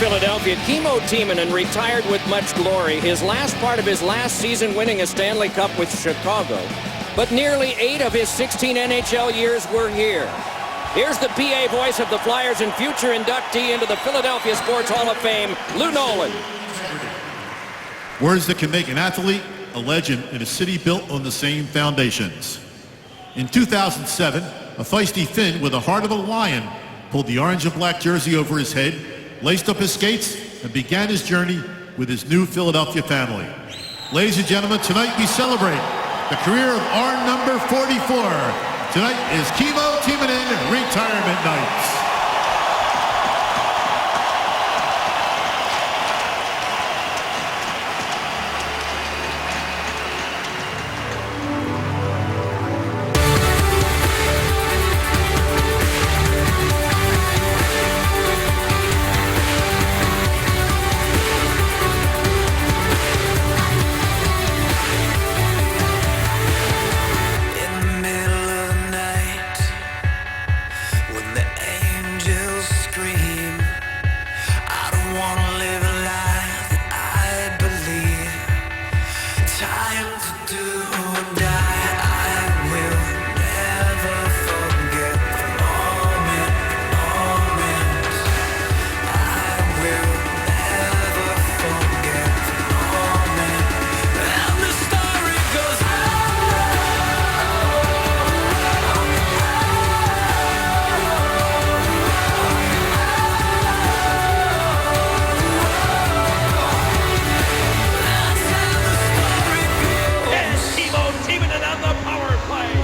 Philadelphia, Kimmo Timonen retired with much glory. His last part of his last season winning a Stanley Cup with Chicago. But nearly 8 of his 16 NHL years were here. Here's the PA voice of the Flyers and future inductee into the Philadelphia Sports Hall of Fame, Lou Nolan. Words that can make an athlete a legend in a city built on the same foundations. In 2007, a feisty Finn with the heart of a lion pulled the orange and black jersey over his head, laced up his skates, and began his journey with his new Philadelphia family. Ladies and gentlemen, tonight we celebrate the career of our number 44. Tonight is Kimmo Timonen Retirement Night.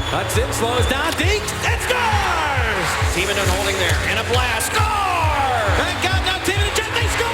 Cuts in, slows down, dinks, and scores! Timonen holding there, and a blast, score! Back out now, Timonen, gently score!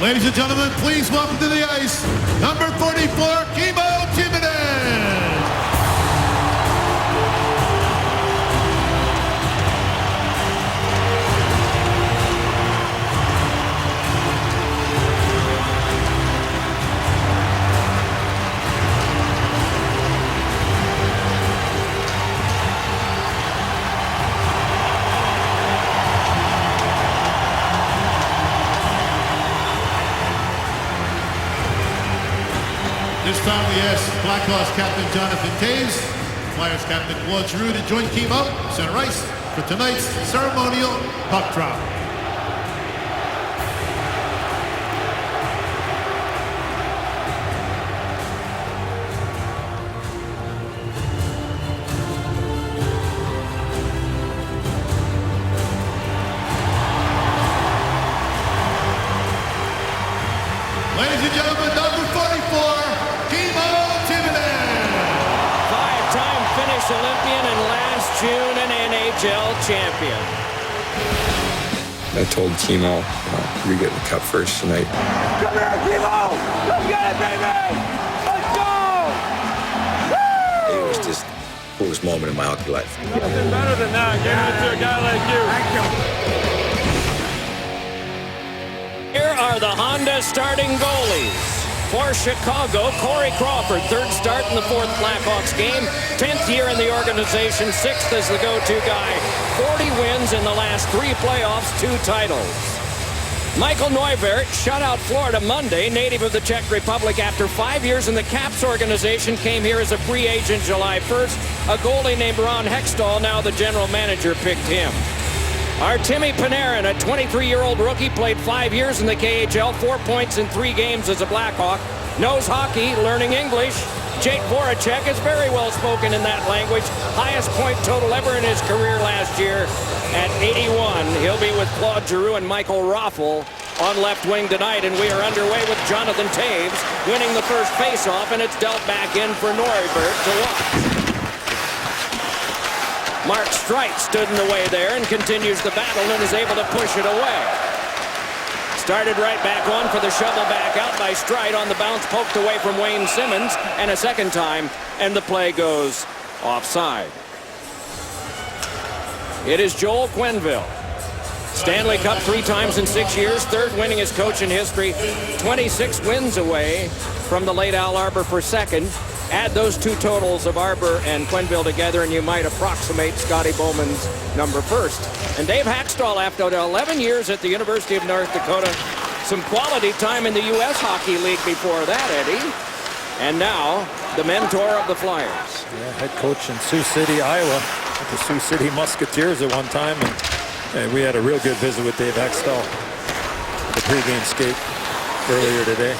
Ladies and gentlemen, please welcome to the ice, number 44, Kimmo Timonen. This time we ask Blackhawks captain Jonathan Toews, Flyers captain Claude Giroux to join Kimmo center ice for tonight's ceremonial puck drop. Ladies and gentlemen, number 44. Olympian and last June an NHL champion. I told Kimmo, you're getting the cup first tonight. Come here, Kimmo! Let's get it, baby! Let's go! Woo! It was just the coolest moment in my hockey life. Nothing better than that, giving it to a guy like you. Thank you. Here are the Honda starting goalies. For Chicago, Corey Crawford, third start in the fourth Blackhawks game, 10th year in the organization, 6th as the go-to guy, 40 wins in the last 3 playoffs, 2 titles. Michael Neuvirth shut out Florida Monday, native of the Czech Republic. After 5 years in the Caps organization, came here as a free agent July 1st. A goalie named Ron Hextall, now the general manager, picked him. Artemi Panarin, a 23-year-old rookie, played 5 years in the KHL, 4 points in 3 games as a Blackhawk. Knows hockey, learning English. Jake Voracek is very well spoken in that language. Highest point total ever in his career last year at 81. He'll be with Claude Giroux and Michael Raffl on left wing tonight, and we are underway with Jonathan Toews winning the first faceoff, and it's dealt back in for Neuberg to watch. Mark Streit stood in the way there and continues the battle and is able to push it away. Started right back on for the shovel back out by Streit on the bounce, poked away from Wayne Simmons, and a second time, and the play goes offside. It is Joel Quenneville. Stanley Cup 3 times in 6 years, third winningest coach in history, 26 wins away from the late Al Arbour for second. Add those two totals of Arbour and Quenneville together, and you might approximate Scotty Bowman's number first. And Dave Hackstall, after 11 years at the University of North Dakota, some quality time in the U.S. Hockey League before that, Eddie. And now, the mentor of the Flyers. Yeah, head coach in Sioux City, Iowa, with the Sioux City Musketeers at one time. And we had a real good visit with Dave Hackstall at the pregame skate earlier today.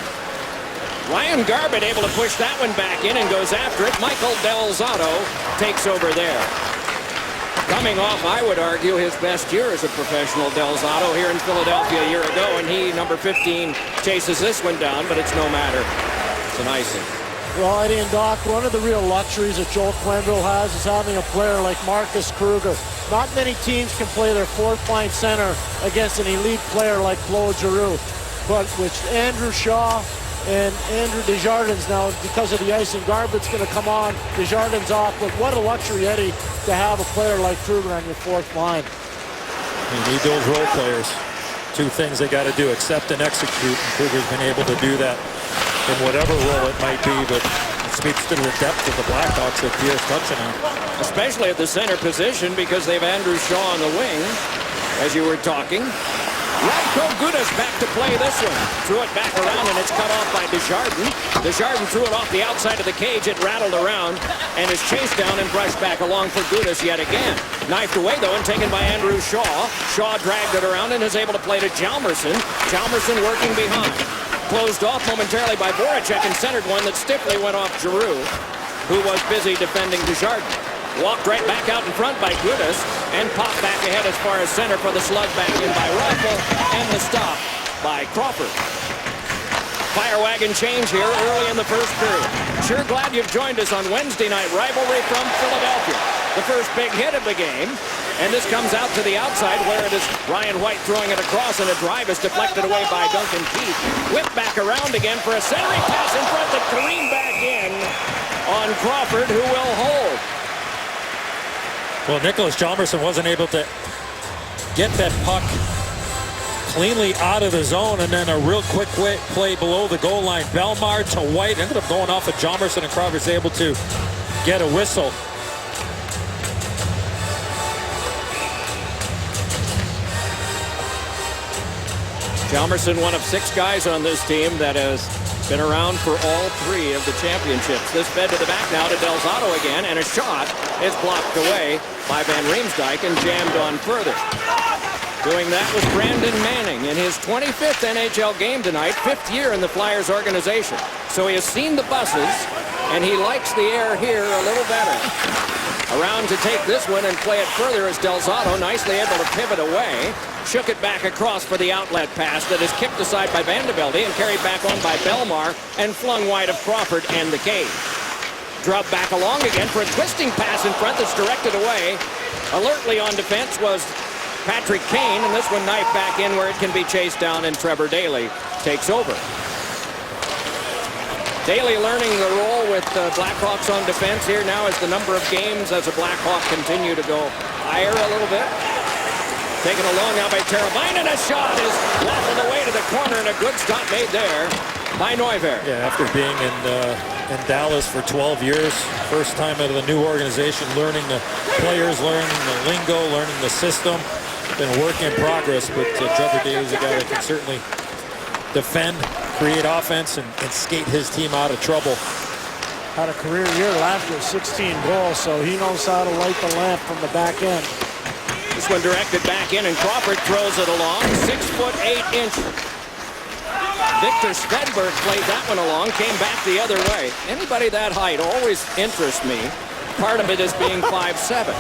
Ryan Garbutt able to push that one back in and goes after it. Michael Del Zotto takes over there. Coming off, I would argue, his best year as a professional, Del Zotto, here in Philadelphia a year ago, and he, number 15, chases this one down, but it's no matter. It's an icing. Well, Eddie and Doc, one of the real luxuries that Joel Quenneville has is having a player like Marcus Kruger. Not many teams can play their fourth-line center against an elite player like Claude Giroux. But with Andrew Shaw and Andrew Desjardins now, because of the icing, Garbutt's going to come on, Desjardins off. But what a luxury, Eddie, to have a player like Kruger on your fourth line. You need those role players. Two things they got to do, accept and execute. And Kruger's been able to do that in whatever role it might be, but it speaks to the depth of the Blackhawks that Pierre's touching on. Especially at the center position, because they've Andrew Shaw on the wing, as you were talking. Radko Gudas back to play this one. Threw it back around, and it's cut off by Desjardins. Desjardins threw it off the outside of the cage. It rattled around and is chased down and brushed back along for Gudas yet again. Knifed away, though, and taken by Andrew Shaw. Shaw dragged it around and is able to play to Hjalmarsson. Hjalmarsson working behind. Closed off momentarily by Voracek and centered one that stiffly went off Giroux, who was busy defending Desjardins. Walked right back out in front by Gudas and popped back ahead as far as center for the slug back in by Raffl and the stop by Crawford. Fire wagon change here early in the first period. Sure glad you've joined us on Wednesday night rivalry from Philadelphia. The first big hit of the game. And this comes out to the outside where it is Ryan White throwing it across, and a drive is deflected away by Duncan Keith. Whipped back around again for a centering pass in front that careened back in on Crawford, who will hold. Well, Nicholas Hjalmarsson wasn't able to get that puck cleanly out of the zone, and then a real quick play below the goal line. Bellemare to White ended up going off of Hjalmarsson, and Crawford's able to get a whistle. Hjalmarsson, one of 6 guys on this team that has been around for all 3 of the championships. This fed to the back now to Del Zotto again, and a shot is blocked away by Van Riemsdyk and jammed on further. Doing that was Brandon Manning in his 25th NHL game tonight, 5th year in the Flyers organization. So he has seen the buses, and he likes the air here a little better. Around to take this one and play it further is Del Zotto, nicely able to pivot away. Shook it back across for the outlet pass that is kicked aside by Vandervelde and carried back on by Bellemare and flung wide of Crawford and the cage. Drubbed back along again for a twisting pass in front that's directed away. Alertly on defense was Patrick Kane, and this one knifed back in where it can be chased down, and Trevor Daley takes over. Daley learning the role with Blackhawks on defense here now as the number of games as a Blackhawk continue to go higher a little bit. Taken along now by Teravainen, a shot is waffled away to the corner, and a good stop made there by Neuvirth. Yeah, after being in Dallas for 12 years, first time out of the new organization, learning the players, learning the lingo, learning the system. Been a work in progress, but Trevor Daley's a guy that can certainly defend, create offense, and skate his team out of trouble. Had a career year last year, 16 goals, so he knows how to light the lamp from the back end. This one directed back in, and Crawford throws it along. 6'8" Victor Svedberg played that one along, came back the other way. Anybody that height always interests me. Part of it is being 5'7".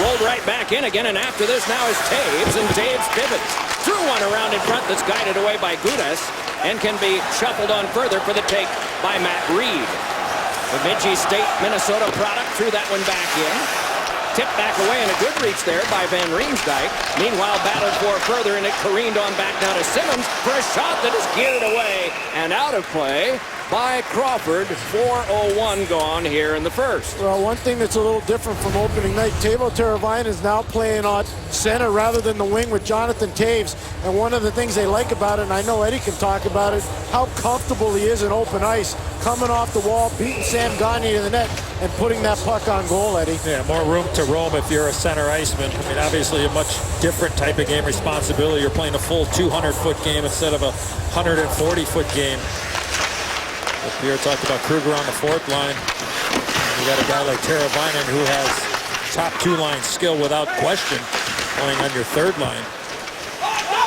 Rolled right back in again, and after this now is Taves, and Taves pivots. Threw one around in front that's guided away by Gudas, and can be shuffled on further for the take by Matt Reed. Bemidji State, Minnesota product, threw that one back in. Tipped back away, and a good reach there by Van Riemsdyk. Meanwhile, battled for further, and it careened on back down to Simmons for a shot that is geared away and out of play by Crawford. 4:01 gone here in the first. Well, one thing that's a little different from opening night, Teuvo Teravainen is now playing on center rather than the wing with Jonathan Taves. And one of the things they like about it, and I know Eddie can talk about it, how comfortable he is in open ice, coming off the wall, beating Sam Gagner to the net, and putting that puck on goal, Eddie. Yeah, more room to roam if you're a center iceman. I mean, obviously a much different type of game responsibility. You're playing a full 200-foot game instead of a 140-foot game. But Pierre talked about Kruger on the fourth line. You got a guy like Teravainen who has top two-line skill without question playing on your third line.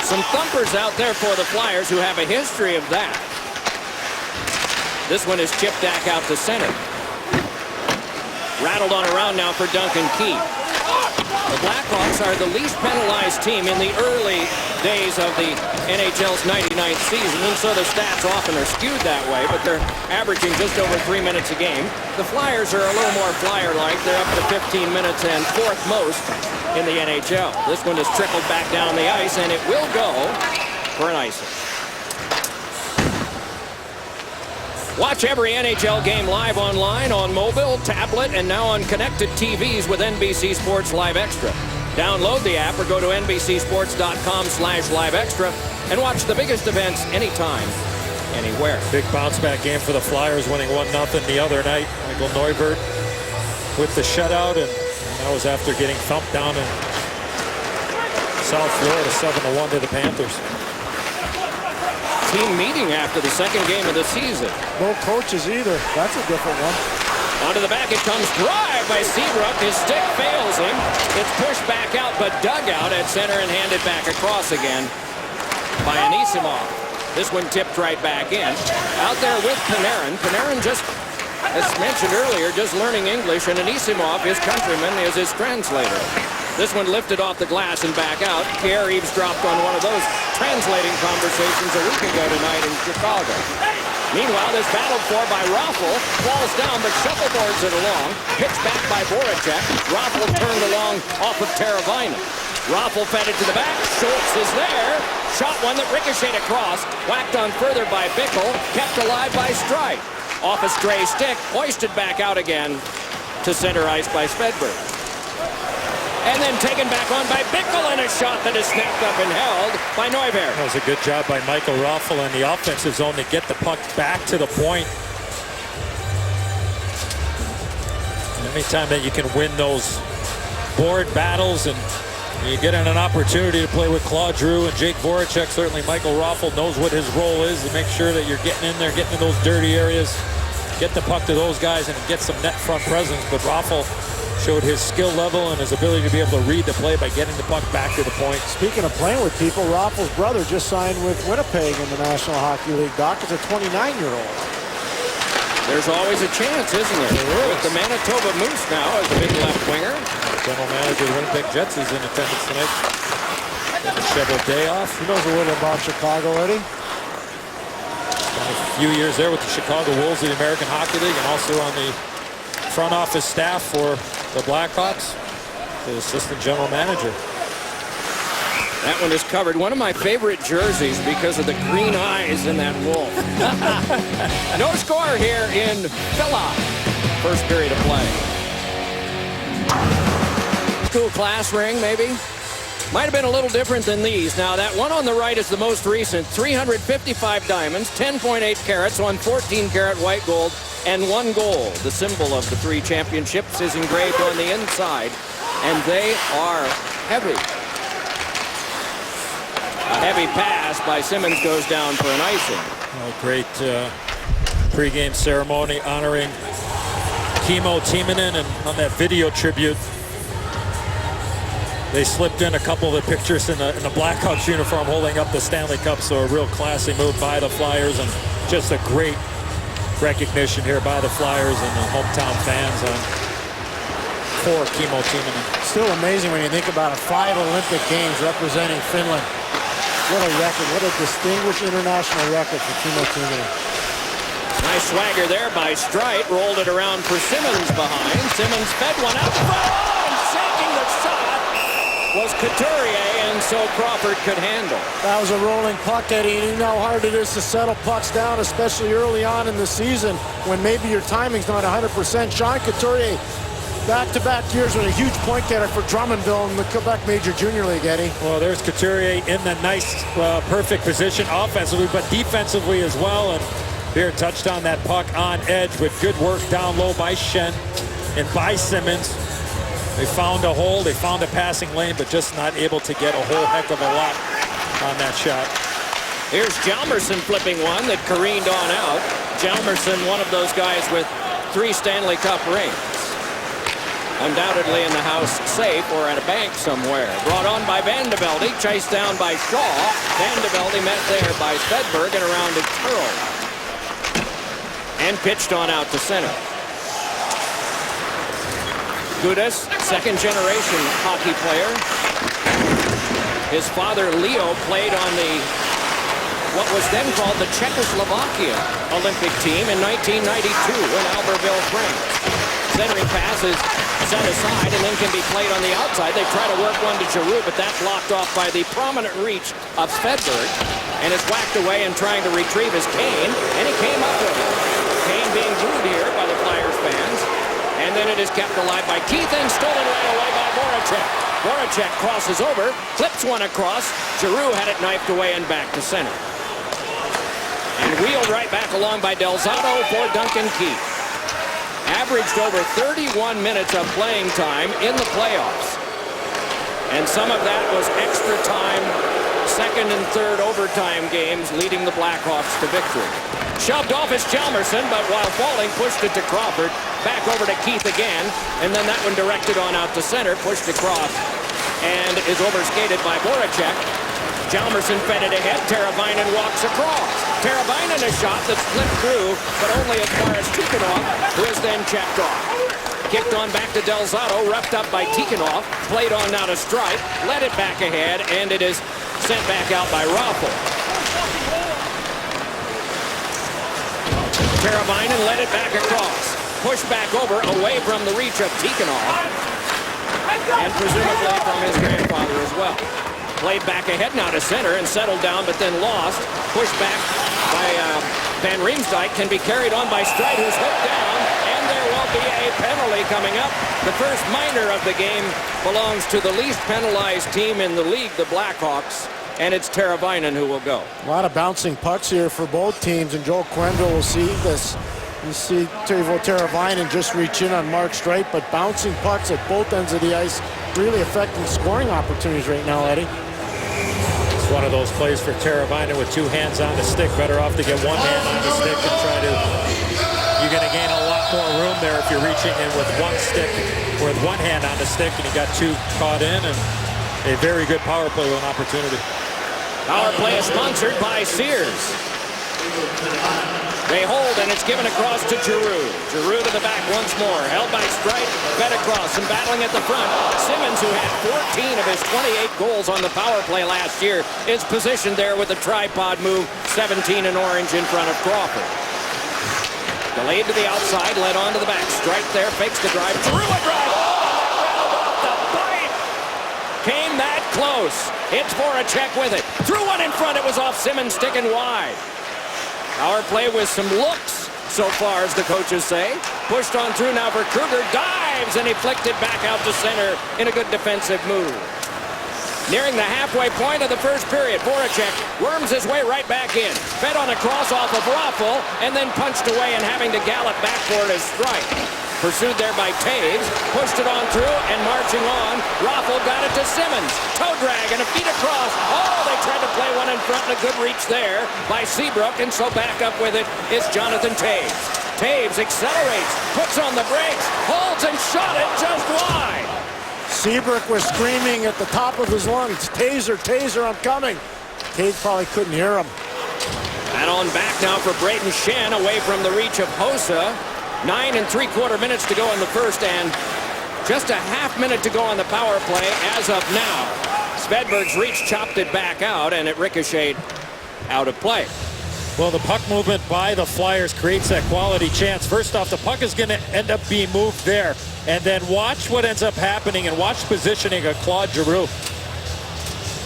Some thumpers out there for the Flyers who have a history of that. This one is chipped back out to center. Rattled on around now for Duncan Keith. The Blackhawks are the least penalized team in the early days of the NHL's 99th season, and so the stats often are skewed that way, but they're averaging just over 3 minutes a game. The Flyers are a little more Flyer-like. They're up to 15 minutes and fourth most in the NHL. This one is trickled back down the ice, and it will go for an icing. Watch every NHL game live online, on mobile, tablet, and now on connected TVs with NBC Sports Live Extra. Download the app or go to NBCSports.com/Live Extra and watch the biggest events anytime, anywhere. Big bounce-back game for the Flyers, winning 1-0 the other night. Michael Neuvert with the shutout, and that was after getting thumped down in South Florida, 7-1 to the Panthers. Team meeting after the second game of the season. No coaches either. That's a different one. Onto the back it comes. Drive by Seabrook. His stick fails him. It's pushed back out, but dug out at center and handed back across again by Anisimov. This one tipped right back in. Out there with Panarin. Panarin, just as mentioned earlier, just learning English, and Anisimov, his countryman, is his translator. This one lifted off the glass and back out. Pierre eavesdropped on one of those translating conversations a week ago tonight in Chicago. Meanwhile, this battled for by Raffl falls down but shuffleboards it along. Pitched back by Voracek. Raffl turned along off of Teravainen. Raffl fed it to the back. Schultz is there. Shot one that ricocheted across. Whacked on further by Bickle. Kept alive by Streit. Off a stray stick. Hoisted back out again to center ice by Svedberg. And then taken back on by Bickle, and a shot that is snapped up and held by Neuvert. That was a good job by Michael Raffl in the offensive zone to get the puck back to the point. And anytime that you can win those board battles and you get an opportunity to play with Claude Giroux and Jake Voracek, certainly Michael Raffl knows what his role is to make sure that you're getting in there, getting in those dirty areas, get the puck to those guys and get some net front presence. But Raffl showed his skill level and his ability to be able to read the play by getting the puck back to the point. Speaking of playing with people, Raffl's brother just signed with Winnipeg in the National Hockey League. Doc is a 29-year-old. There's always a chance, isn't there? With the Manitoba Moose now as the big left winger. General manager of the Winnipeg Jets is in attendance tonight. Got a scheduled day off. He knows a little about Chicago, Eddie. Spent a few years there with the Chicago Wolves of the American Hockey League and also on the front office staff for the Blackhawks, the assistant general manager. That one is covered. One of my favorite jerseys because of the green eyes in that wolf. No score here in Philly. First period of play. School class ring, maybe? Might have been a little different than these. Now, that one on the right is the most recent. 355 diamonds, 10.8 carats on 14-carat white gold, and 1 gold. The symbol of the 3 championships is engraved on the inside, and they are heavy. A heavy pass by Simmons goes down for an icing. Well, great pregame ceremony honoring Kimmo Timonen, and on that video tribute, They slipped in a couple of the pictures in the Blackhawks uniform holding up the Stanley Cup, so a real classy move by the Flyers, and just a great recognition here by the Flyers and the hometown fans for Kimmo Timonen. Still amazing when you think about it. 5 Olympic Games representing Finland. What a record. What a distinguished international record for Kimmo Timonen. Nice swagger there by Streit. Rolled it around for Simmons behind. Simmons fed one out front. Oh, and sinking the shot was Couturier, and so Crawford could handle. That was a rolling puck, Eddie, and you know how hard it is to settle pucks down, especially early on in the season when maybe your timing's not 100%. Sean Couturier, back-to-back years with a huge point getter for Drummondville in the Quebec Major Junior League, Eddie. Well, there's Couturier in the nice, perfect position offensively, but defensively as well. And here touched on that puck on edge with good work down low by Schenn and by Simmons. They found a hole, they found a passing lane, but just not able to get a whole heck of a lot on that shot. Here's Hjalmarsson flipping one that careened on out. Hjalmarsson, one of those guys with 3 Stanley Cup rings. Undoubtedly in the house safe or at a bank somewhere. Brought on by Van de Velde, chased down by Shaw. Van de Velde met there by Svedberg and around to Turl. And pitched on out to center. Gudas, second-generation hockey player. His father, Leo, played on what was then called the Czechoslovakia Olympic team in 1992 in Albertville, France. Centering pass is set aside and then can be played on the outside. They try to work one to Giroux, but that's blocked off by the prominent reach of Svedberg, and is whacked away and trying to retrieve his Kane, and he came up with it. Kane being booed here by the Flyers fans. And then it is kept alive by Keith and stolen right away by Voracek. Voracek crosses over, flips one across. Giroux had it knifed away and back to center. And wheeled right back along by Delzato for Duncan Keith. Averaged over 31 minutes of playing time in the playoffs. And some of that was extra time, second and third overtime games leading the Blackhawks to victory. Shoved off is Hjalmarsson, but while falling, pushed it to Crawford. Back over to Keith again, and then that one directed on out to center, pushed across, and is overskated by Voracek. Hjalmarsson fed it ahead. Teravainen walks across. Teravainen a shot that slipped through, but only as far as Tikhonov, who is then checked off. Kicked on back to Delzato, roughed up by Tikhonov, played on now to Streit, led it back ahead, and it is sent back out by Raffl. Teravainen led it back across. Pushed back over, away from the reach of Tikhonov, and presumably from his grandfather as well. Played back ahead now to center and settled down, but then lost. Pushed back by Van Riemsdyk, can be carried on by Streit, who's hooked down, and there will be a penalty coming up. The first minor of the game belongs to the least penalized team in the league, the Blackhawks, and it's Teravainen who will go. A lot of bouncing pucks here for both teams, and Joel Quenneville will see this. You see Teuvo Teravainen just reach in on Mark Streit, but bouncing pucks at both ends of the ice really affecting scoring opportunities right now, Eddie. It's one of those plays for Teravainen with 2 hands on the stick. Better off to get 1 hand on the stick and try to... You're going to gain a lot more room there if you're reaching in with 1 stick, or with 1 hand on the stick, and you got 2 caught in, and a very good power play with an opportunity. Power play is sponsored by Sears. They hold, and it's given across to Giroux. Giroux to the back once more. Held by Streit, fed across, and battling at the front. Simmons, who had 14 of his 28 goals on the power play last year, is positioned there with a tripod move, 17 in orange in front of Crawford. Delayed to the outside, led on to the back. Streit there, fakes the drive. Giroux a drive. Oh, the bite! Came that close. It's Voracek with it. Threw one in front. It was off Simmons, sticking wide. Power play with some looks so far, as the coaches say. Pushed on through now for Kruger. Dives, and he flicked it back out to center in a good defensive move. Nearing the halfway point of the first period, Voracek worms his way right back in. Fed on a cross off of Raffl, and then punched away and having to gallop back for it as Streit. Pursued there by Taves, pushed it on through, and marching on, Raffl got it to Simmons. Toe drag and a feet across. Oh, they tried to play one in front, and a good reach there by Seabrook, and so back up with it is Jonathan Taves. Taves accelerates, puts on the brakes, holds and shot it just wide. Seabrook was screaming at the top of his lungs, "Taser, Taser, I'm coming." Cage probably couldn't hear him. And on back now for Brayden Schenn, away from the reach of Hossa. 9 3/4 minutes to go in the first, and just a half minute to go on the power play as of now. Svedberg's reach chopped it back out, and it ricocheted out of play. Well, the puck movement by the Flyers creates that quality chance. First off, the puck is going to end up being moved there. And then watch what ends up happening and watch positioning of Claude Giroux.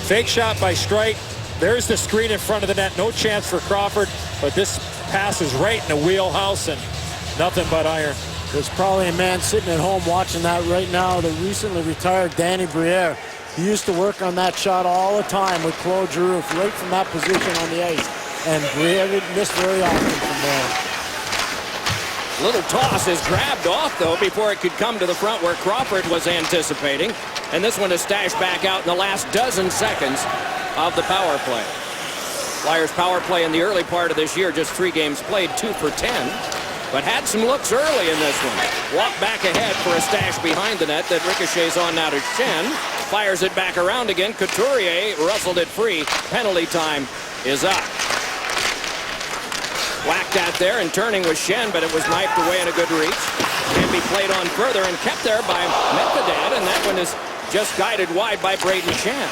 Fake shot by Streit. There's the screen in front of the net. No chance for Crawford, but this pass is right in the wheelhouse and nothing but iron. There's probably a man sitting at home watching that right now, the recently retired Danny Briere. He used to work on that shot all the time with Claude Giroux, right from that position on the ice. And Briere didn't miss very often from there. Little toss is grabbed off, though, before it could come to the front where Crawford was anticipating. And this one is stashed back out in the last dozen seconds of the power play. Flyers power play in the early part of this year, just 3 games played, 2 for 10. But had some looks early in this one. Walked back ahead for a stash behind the net that ricochets on now to Schenn. Fires it back around again. Couturier rustled it free. Penalty time is up. Whacked at there and turning with Schenn, but it was knifed away in a good reach. Can be played on further and kept there by Medvedev, and that one is just guided wide by Brayden Schenn.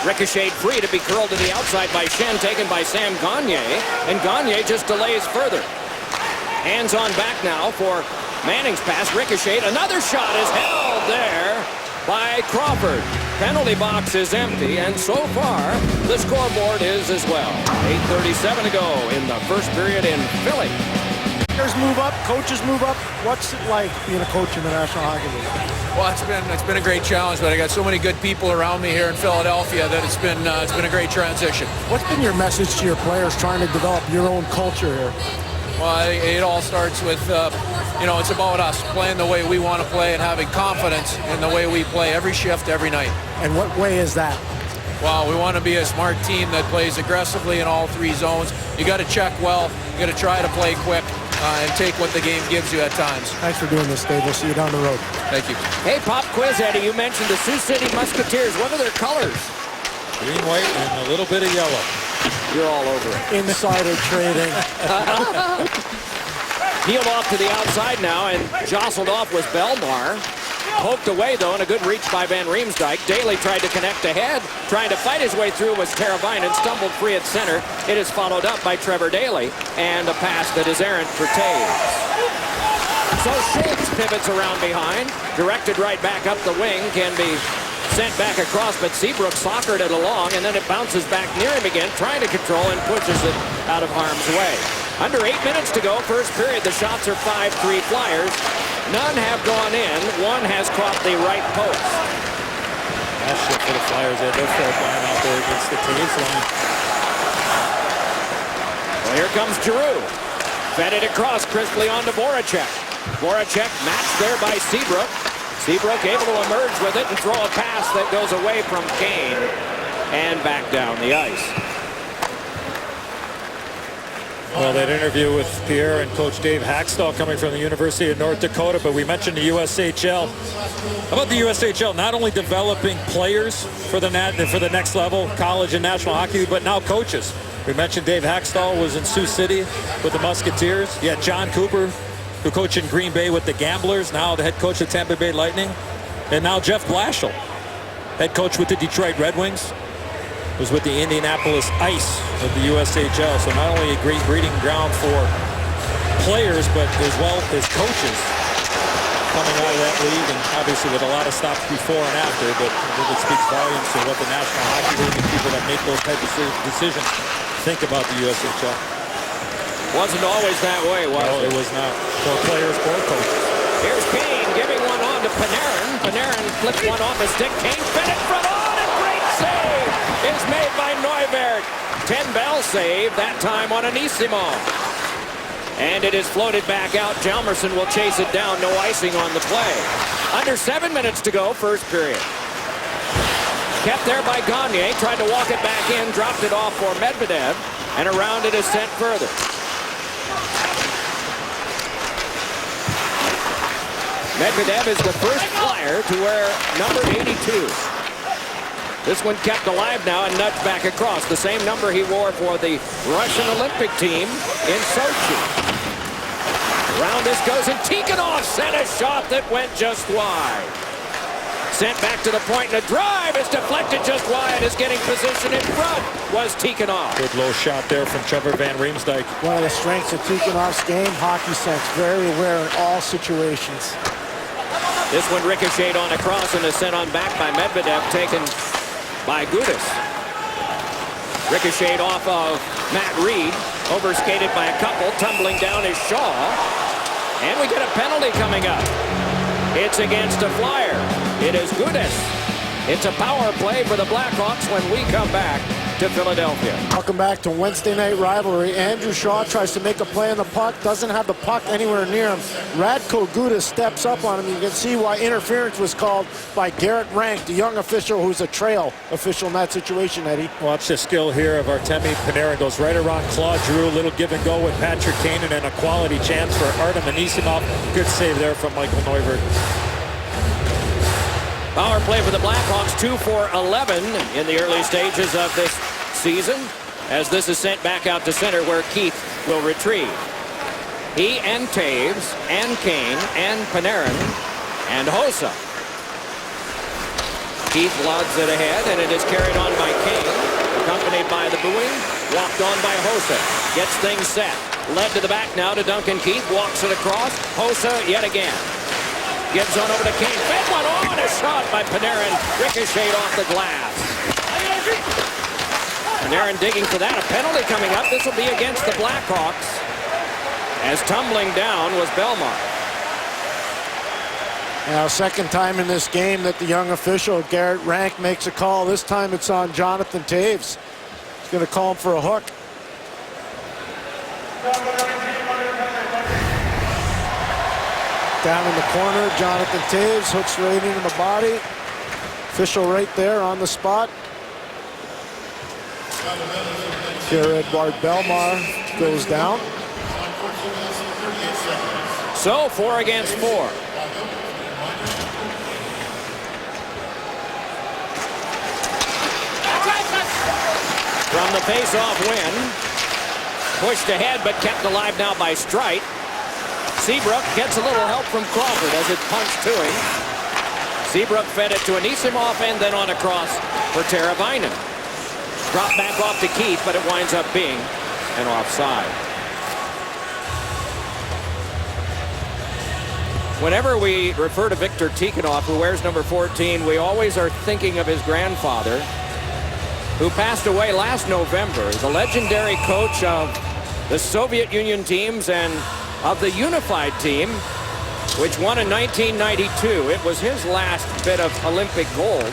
Ricocheted free to be curled to the outside by Schenn, taken by Sam Gagner, and Gagner just delays further. Hands on back now for Manning's pass. Ricochet. Another shot is held there by Crawford. Penalty box is empty, and so far the scoreboard is as well. 8:37 to go in the first period in Philly. Players move up, coaches move up. What's it like being a coach in the National Hockey League? Well, it's been a great challenge, but I got so many good people around me here in Philadelphia that it's been a great transition. What's been your message to your players trying to develop your own culture here? Well, it all starts with, it's about us playing the way we want to play and having confidence in the way we play every shift, every night. And what way is that? Well, we want to be a smart team that plays aggressively in all 3 zones. You got to check well. You got to try to play quick and take what the game gives you at times. Thanks for doing this, Dave. We'll see you down the road. Thank you. Hey, pop quiz, Eddie. You mentioned the Sioux City Musketeers. What are their colors? Green, white, and a little bit of yellow. You're all over it. Insider trading. Peeled off to the outside now, and jostled off was Belmar. Poked away, though, and a good reach by Van Riemsdyk. Daly tried to connect ahead. Trying to fight his way through was Teravainen, stumbled free at center. It is followed up by Trevor Daly, and a pass that is errant for Taves. So Schultz pivots around behind, directed right back up the wing, can be sent back across, but Seabrook soccered it along, and then it bounces back near him again, trying to control and pushes it out of harm's way. Under 8 minutes to go, first period. The shots are 5-3 Flyers. None have gone in. One has caught the right post. Last shot for the Flyers. They had no fault line out there against the Taves line. Well, here comes Giroux. Fed it across crisply onto Voracek. Voracek matched there by Seabrook. Seabrook able to emerge with it and throw a pass that goes away from Kane and back down the ice. Well, that interview with Pierre and Coach Dave Haxtell coming from the University of North Dakota, but we mentioned the USHL. How about the USHL not only developing players for the next level, college and National Hockey League, but now coaches. We mentioned Dave Haxtell was in Sioux City with the Musketeers. You had John Cooper, who coached in Green Bay with the Gamblers, now the head coach of Tampa Bay Lightning. And now Jeff Blashill, head coach with the Detroit Red Wings, was with the Indianapolis Ice of the USHL. So not only a great breeding ground for players, but as well as coaches coming out of that league, and obviously with a lot of stops before and after, but I think it speaks volumes to what the National Hockey League and people that make those types of decisions think about the USHL. Wasn't always that way, was No, it? it was not. For players or coaches. Here's Kane giving one on to Panarin. Panarin flipped one off the stick. Kane fed it front on, and great save is made by Neuvirth. 10 Bell save, that time on Anissimo. And it is floated back out. Hjalmarsson will chase it down. No icing on the play. Under 7 minutes to go, first period. Kept there by Gagner. Tried to walk it back in. Dropped it off for Medvedev. And around it is sent further. Medvedev is the first Flyer to wear number 82. This one kept alive now and nudged back across. The same number he wore for the Russian Olympic team in Sochi. Around this goes, and Tikhonov sent a shot that went just wide. Sent back to the point, and a drive is deflected just wide. Is getting position in front was Tikhonov. Good low shot there from Trevor Van Riemsdyk. One of the strengths of Tikhonov's game, hockey sense, very aware in all situations. This one ricocheted on a cross and is sent on back by Medvedev, taken by Gudas. Ricocheted off of Matt Reed, overskated by a couple, tumbling down is Shaw. And we get a penalty coming up. It's against a Flyer. It is Gudas. It's a power play for the Blackhawks when we come back to Philadelphia. Welcome back to Wednesday night rivalry. Andrew Shaw tries to make a play on the puck, doesn't have the puck anywhere near him. Radko Gudas steps up on him. You can see why interference was called by Garrett Rank, the young official who's a trail official in that situation, Eddie. Watch the skill here of Artemi Panarin. Goes right around Claude Giroux. Little give and go with Patrick Kane, and then a quality chance for Artem Anisimov. Good save there from Michael Neuvirth. Power play for the Blackhawks, 2 for 11 in the early stages of this season, as this is sent back out to center where Keith will retrieve. He and Taves and Kane and Panarin and Hossa. Keith lods it ahead, and it is carried on by Kane, accompanied by the booing, walked on by Hossa. Gets things set. Led to the back now to Duncan Keith, walks it across. Hossa yet again. Gives on over to Kane. Fed one on, a shot by Panarin. Ricocheted off the glass. Panarin digging for that. A penalty coming up. This will be against the Blackhawks, as tumbling down was Belmar. Now, second time in this game that the young official, Garrett Rank, makes a call. This time it's on Jonathan Taves. He's going to call him for a hook. Down in the corner, Jonathan Taves hooks right into the body. Official right there on the spot. Pierre-Edouard Bellemare goes down. So 4 against 4. From the face-off win. Pushed ahead but kept alive now by Streit. Seabrook gets a little help from Crawford as it's punched to him. Seabrook fed it to Anisimov and then on across for Teravainen. Dropped back off to Keith, but it winds up being an offside. Whenever we refer to Viktor Tikhonov, who wears number 14, we always are thinking of his grandfather, who passed away last November, the legendary coach of the Soviet Union teams and of the unified team, which won in 1992. It was his last bit of Olympic gold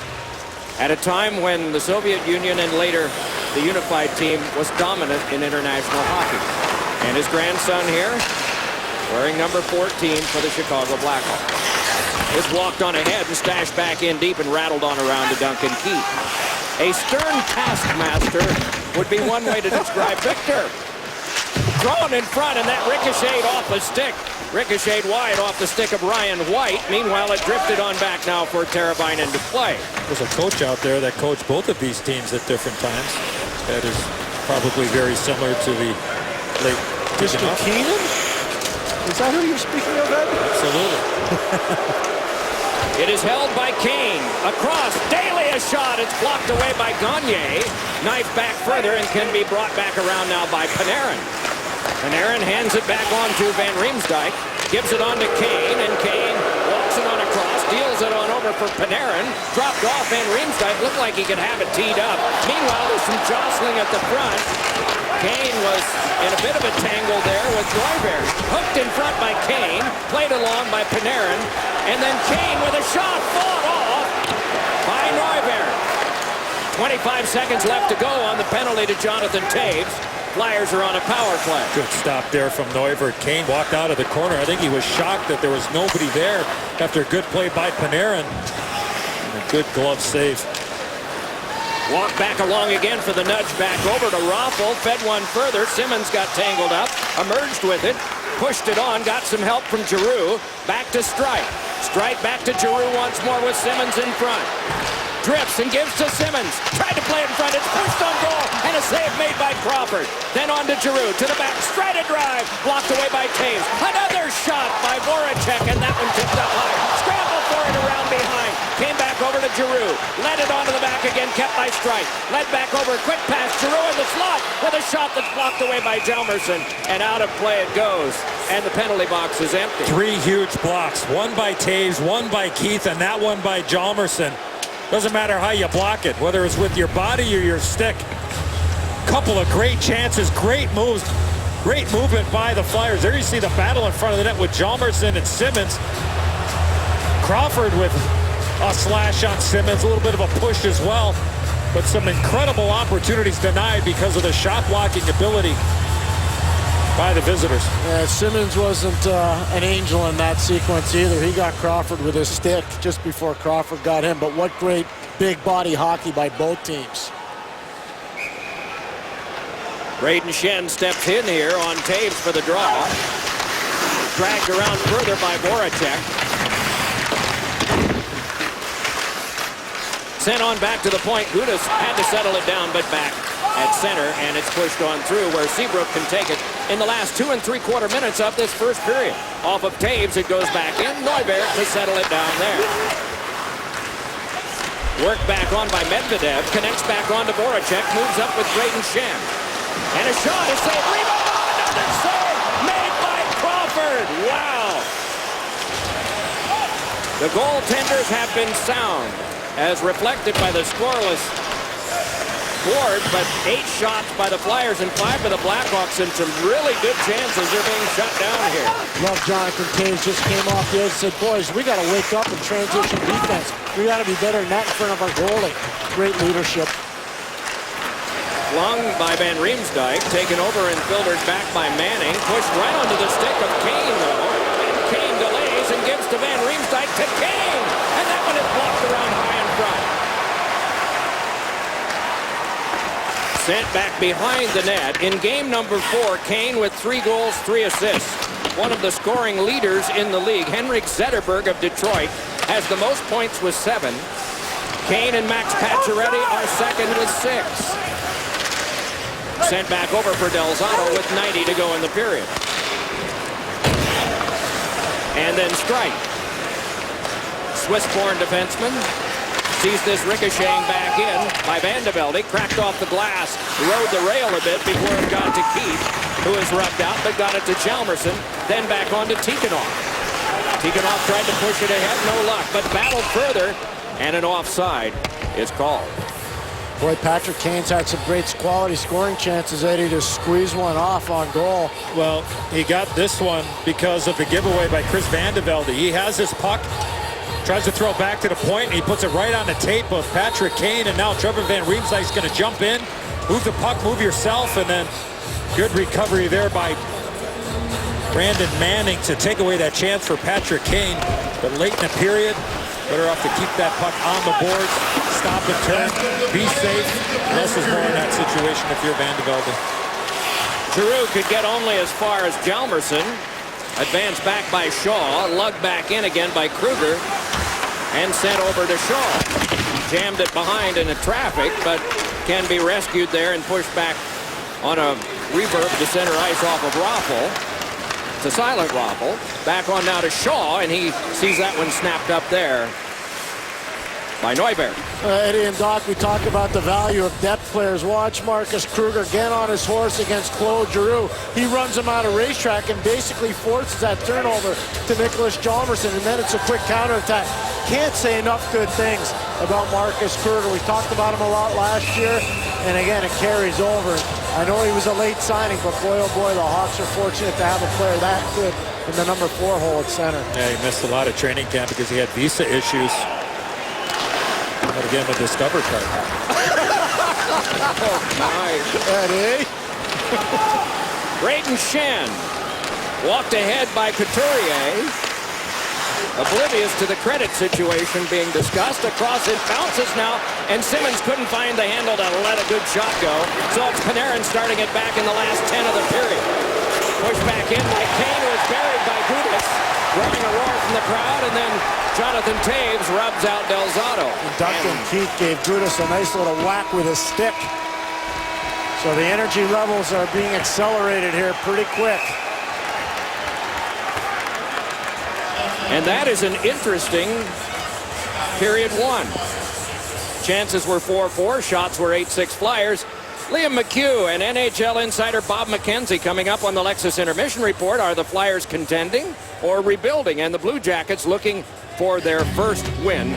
at a time when the Soviet Union and later the unified team was dominant in international hockey. And his grandson here, wearing number 14 for the Chicago Blackhawks. This walked on ahead and stashed back in deep and rattled on around to Duncan Keith. A stern taskmaster would be one way to describe Victor. Thrown in front, and that ricocheted off the stick. Ricocheted wide off the stick of Ryan White. Meanwhile, it drifted on back now for Teravainen to play. There's a coach out there that coached both of these teams at different times. That is probably very similar to the late Mr. Keenan? Is that who you're speaking of, Ed? Absolutely. It is held by Kane. Across. Daly a shot. It's blocked away by Gagne. Knife back further and can be brought back around now by Panarin. Panarin hands it back on to Van Riemsdyk. Gives it on to Kane, and Kane walks it on across. Deals it on over for Panarin. Dropped off Van Riemsdyk. Looked like he could have it teed up. Meanwhile, there's some jostling at the front. Kane was in a bit of a tangle there with Neuvirth. Hooked in front by Kane. Played along by Panarin. And then Kane with a shot fought off by Neuvirth. 25 seconds left to go on the penalty to Jonathan Taves. Flyers are on a power play. Good stop there from Neuvirth. Kane walked out of the corner. I think he was shocked that there was nobody there after a good play by Panarin. And a good glove save. Walk back along again for the nudge back over to Raffl. Fed one further. Simmons got tangled up. Emerged with it. pushed it on, got some help from Giroux. Back to Streit. Streit back to Giroux once more with Simmons in front. Drifts and gives to Simmons. Tried to play in front. It's pushed on goal. And a save made by Crawford. Then on to Giroux. To the back. Straight a drive. Blocked away by Taves. Another shot by Voracek. And that one tipped up high. Scramble for it around behind. Came back over to Giroux. Led it onto the back again. Kept by Streit. Led back over. Quick pass. Giroux in the slot with a shot that's blocked away by Hjalmarsson. And out of play it goes. And the penalty box is empty. 3 huge blocks. One by Taves, one by Keith, and that one by Hjalmarsson. Doesn't matter how you block it, whether it's with your body or your stick. Couple of great chances, great moves, great movement by the Flyers. There you see the battle in front of the net with Hjalmarsson and Simmons. Crawford with a slash on Simmons, a little bit of a push as well. But some incredible opportunities denied because of the shot blocking ability by the visitors. Yeah, Simmons wasn't an angel in that sequence either. He got Crawford with his stick just before Crawford got him. But what great big body hockey by both teams. Braden Shen steps in here on Taves for the draw. Dragged around further by Voracek. Sent on back to the point. Gudas had to settle it down, but back at center, and it's pushed on through where Seabrook can take it in the last 2 3/4 minutes of this first period. Off of Taves, it goes back in. Neuberg to settle it down there. Worked back on by Medvedev, connects back on to Voracek, moves up with Braden Shen. And a shot, a save, rebound, another save made by Crawford. Wow. The goaltenders have been sound, as reflected by the scoreless board, but 8 shots by the Flyers and 5 by the Blackhawks, and some really good chances are being shut down here. Love Jonathan Taves just came off the edge and said, boys, we got to wake up in transition defense. We got to be better than that in front of our goalie. Great leadership. Flung by Van Riemsdyk, taken over and filtered back by Manning, pushed right onto the stick of Kane, though. Kane delays and gives to Van Riemsdyk to Kane, and that one is blocked around high in front. Sent back behind the net. In game number 4, Kane with 3 goals, 3 assists. One of the scoring leaders in the league, Henrik Zetterberg of Detroit, has the most points with 7. Kane and Max Pacioretty are second with 6. Sent back over for Delzato with 90 to go in the period. And then Streit. Swiss-born defenseman. Sees this ricocheting back in by Van de Velde. Cracked off the glass. Rode the rail a bit before it got to Keith, who is rubbed out, but got it to Hjalmarsson. Then back on to Tikhonov. Tikhonov tried to push it ahead. No luck, but battled further. And an offside is called. Boy, Patrick Kane's had some great quality scoring chances, Eddie, to squeeze one off on goal. Well, he got this one because of the giveaway by Chris Van de Velde. He has his puck, tries to throw back to the point, and he puts it right on the tape of Patrick Kane, and now Trevor Van Riemsdyk's going to jump in, move the puck, move yourself, and then good recovery there by Brandon Manning to take away that chance for Patrick Kane. But late in the period, better off to keep that puck on the boards, stop and turn, be safe. Less is more in that situation if you're Van de Velde. Giroux could get only as far as Hjalmarsson. Advanced back by Shaw, lugged back in again by Kruger, and sent over to Shaw. Jammed it behind in the traffic, but can be rescued there and pushed back on a reverb to center ice off of Raffl. It's a silent Raffl. Back on now to Shaw, and he sees that one snapped up there by Neuberg. Eddie and Doc, we talk about the value of depth players. Watch Marcus Kruger get on his horse against Claude Giroux. He runs him out of racetrack and basically forces that turnover to Nicholas Hjalmarsson, and then it's a quick counterattack. Can't say enough good things about Marcus Kruger. We talked about him a lot last year, and again, it carries over. I know he was a late signing, but boy, oh boy, the Hawks are fortunate to have a player that good in the number 4 hole at center. Yeah, he missed a lot of training camp because he had visa issues. But again, the Discover card. Oh, my. Eddie. Braden Shen walked ahead by Couturier. Oblivious to the credit situation being discussed. Across it bounces now, and Simmons couldn't find the handle to let a good shot go. So it's Panarin starting it back in the last 10 of the period. Pushed back in by Kane, who is buried by Gudas. Running a roar from the crowd, and then Jonathan Toews rubs out Delzato. Duncan Keith gave Gudas a nice little whack with his stick. So the energy levels are being accelerated here pretty quick. And that is an interesting period one. Chances were 4-4, shots were 8-6 Flyers. Liam McHugh and NHL insider Bob McKenzie coming up on the Lexus Intermission Report. Are the Flyers contending or rebuilding? And the Blue Jackets looking for their first win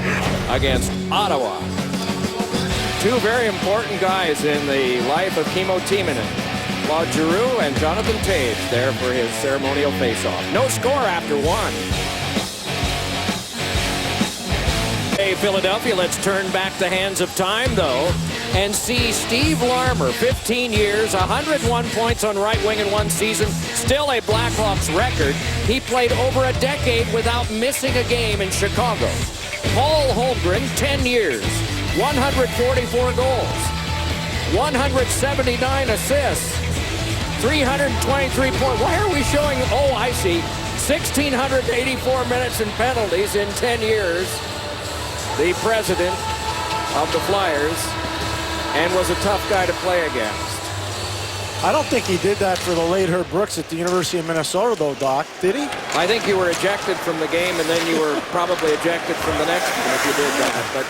against Ottawa. Two very important guys in the life of Kimmo Timonen. Claude Giroux and Jonathan Toews there for his ceremonial face-off. No score after one. Hey, Philadelphia, let's turn back the hands of time, though, and see Steve Larmer, 15 years, 101 points on right wing in one season, still a Blackhawks record. He played over a decade without missing a game in Chicago. Paul Holmgren, 10 years, 144 goals, 179 assists, 323 points. Why are we showing, oh, I see, 1,684 minutes in penalties in 10 years. The president of the Flyers, and was a tough guy to play against. I don't think he did that for the late Herb Brooks at the University of Minnesota, though, Doc. Did he? I think you were ejected from the game, and then you were probably ejected from the next one if you did that. But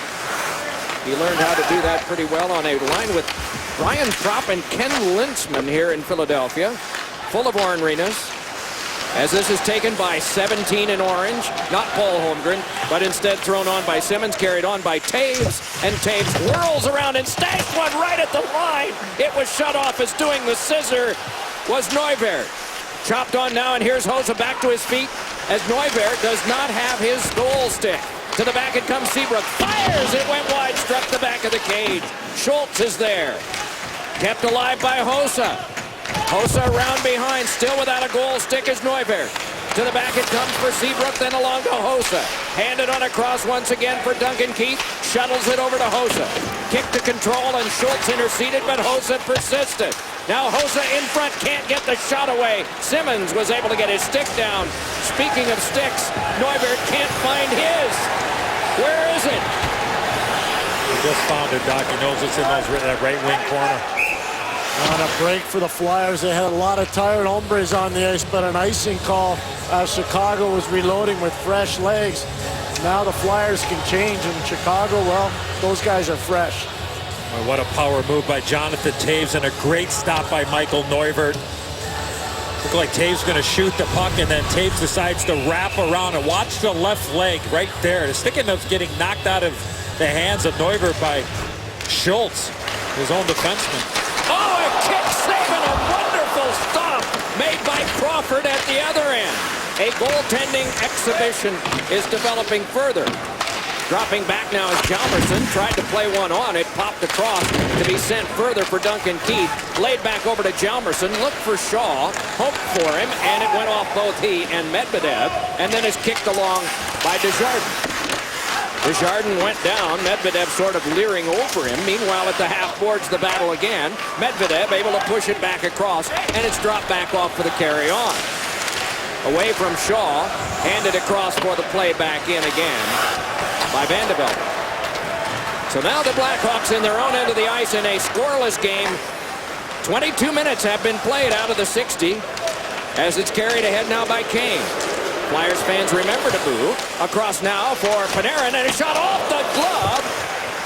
he learned how to do that pretty well on a line with Brian Propp and Ken Lintzman here in Philadelphia, full of orneriness. As this is taken by 17 in orange, not Paul Holmgren, but instead thrown on by Simmons, carried on by Toews, and Toews whirls around and stanks one right at the line. It was shut off as doing the scissor was Neuvirth. Chopped on now, and here's Hossa back to his feet as Neuvirth does not have his goal stick. To the back it comes Seabrook, fires, it went wide, struck the back of the cage. Schultz is there, kept alive by Hossa. Hossa around behind, still without a goal stick is Neuvirth. To the back it comes for Seabrook, then along to Hossa. Handed on across once again for Duncan Keith. Shuttles it over to Hossa. Kick to control, and Schultz interceded, but Hossa persisted. Now Hossa in front, can't get the shot away. Simmons was able to get his stick down. Speaking of sticks, Neuvirth can't find his. Where is it? He just found it, Doc. He knows it's in that right wing corner. On a break for the Flyers, they had a lot of tired hombres on the ice, but an icing call as Chicago was reloading with fresh legs. Now the Flyers can change, and Chicago, well, those guys are fresh. Well, what a power move by Jonathan Toews, and a great stop by Michael Neuvirth. Looked like Toews going to shoot the puck, and then Toews decides to wrap around and watch the left leg right there. The stick ends up getting knocked out of the hands of Neuvirth by Schultz, his own defenseman. Oh, a kick save and a wonderful stop made by Crawford at the other end. A goaltending exhibition is developing further. Dropping back now is Hjalmarsson. Tried to play one on. It popped across to be sent further for Duncan Keith. Laid back over to Hjalmarsson. Looked for Shaw. Hoped for him. And it went off both he and Medvedev. And then is kicked along by Desjardins. Desjardins went down. Medvedev sort of leering over him. Meanwhile, at the half boards, the battle again. Medvedev able to push it back across. And it's dropped back off for the carry on. Away from Shaw. Handed across for the play back in again by Vanderbilt. So now the Blackhawks in their own end of the ice in a scoreless game. 22 minutes have been played out of the 60 as it's carried ahead now by Kane. Flyers fans remember to boo. Across now for Panarin, and a shot off the glove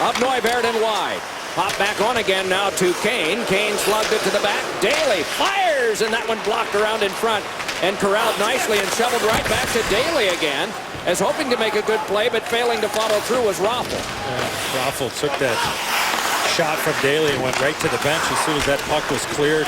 of Neuvirth and wide. Pop back on again now to Kane. Kane slugged it to the back. Daly fires, and that one blocked around in front and corralled nicely and shoveled right back to Daly again, as hoping to make a good play, but failing to follow through was Raffl. Raffl took that shot from Daly and went right to the bench as soon as that puck was cleared.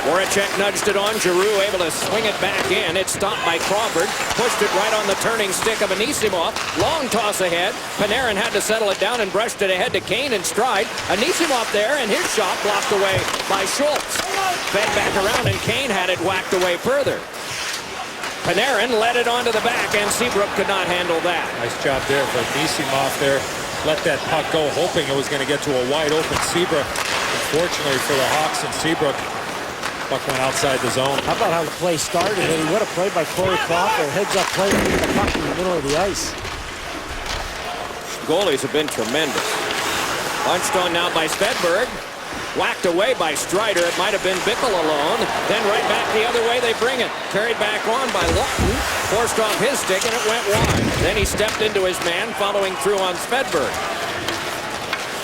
Voracek nudged it on. Giroux able to swing it back in. It's stopped by Crawford. Pushed it right on the turning stick of Anisimov. Long toss ahead. Panarin had to settle it down and brushed it ahead to Kane in stride. Anisimov there, and his shot blocked away by Schultz. Fed back around, and Kane had it whacked away further. Panarin led it onto the back, and Seabrook could not handle that. Nice job there for Anisimov there. Let that puck go, hoping it was going to get to a wide open Seabrook. Unfortunately for the Hawks and Seabrook, Puck went outside the zone. How about how the play started, Eddie? What a play by Corey Crawford. Heads up play with the puck in the middle of the ice. Goalies have been tremendous. Punched on now by Svedberg. Whacked away by Strider. It might have been Bickle alone. Then right back the other way they bring it. Carried back on by Lawton. Forced off his stick and it went wide. Then he stepped into his man, following through on Svedberg.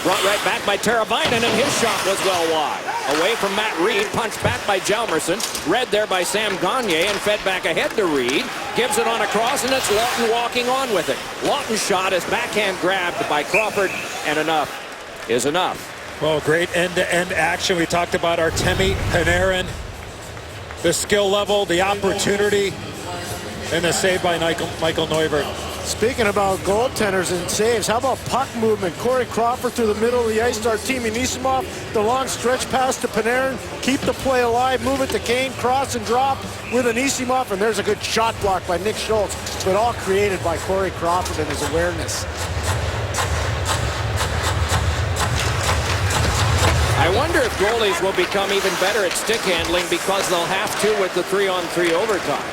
Brought right back by Teravainen, and his shot was well wide. Away from Matt Reed, punched back by Hjalmarsson. Read there by Sam Gagner and fed back ahead to Reed. Gives it on a cross, and it's Lawton walking on with it. Lawton's shot is backhand grabbed by Crawford, and enough is enough. Well, great end-to-end action. We talked about Artemi Panarin. The skill level, the opportunity, and the save by Michael Neuvert. Speaking about goaltenders and saves, how about puck movement? Corey Crawford through the middle of the ice to Artemi Anisimov. The long stretch pass to Panarin. Keep the play alive. Move it to Kane. Cross and drop with Anisimov. And there's a good shot block by Nick Schultz. But all created by Corey Crawford and his awareness. I wonder if goalies will become even better at stick handling because they'll have to with the 3-on-3 overtime.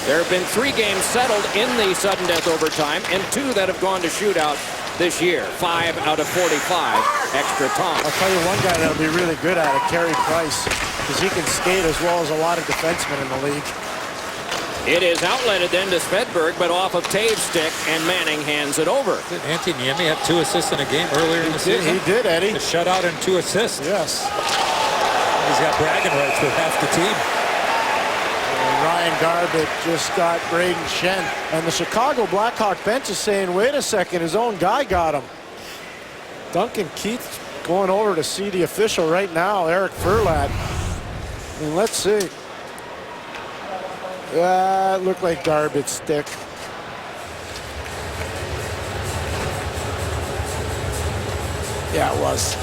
There have been 3 games settled in the sudden death overtime and 2 that have gone to shootout this year. 5 out of 45 extra time. I'll tell you one guy that'll be really good at it, Carey Price, because he can skate as well as a lot of defensemen in the league. It is outletted then to Svedberg, but off of Taves' stick, and Manning hands it over. Did Antti Niemi have 2 assists in a game earlier in the season? He did, Eddie. A shutout and 2 assists. Yes. He's got bragging rights with half the team. And Ryan Garbett just got Braden Shen. And the Chicago Blackhawk bench is saying, wait a second, his own guy got him. Duncan Keith going over to see the official right now, Eric Furlad. And let's see. It looked like Garbett's stick. Yeah, it was.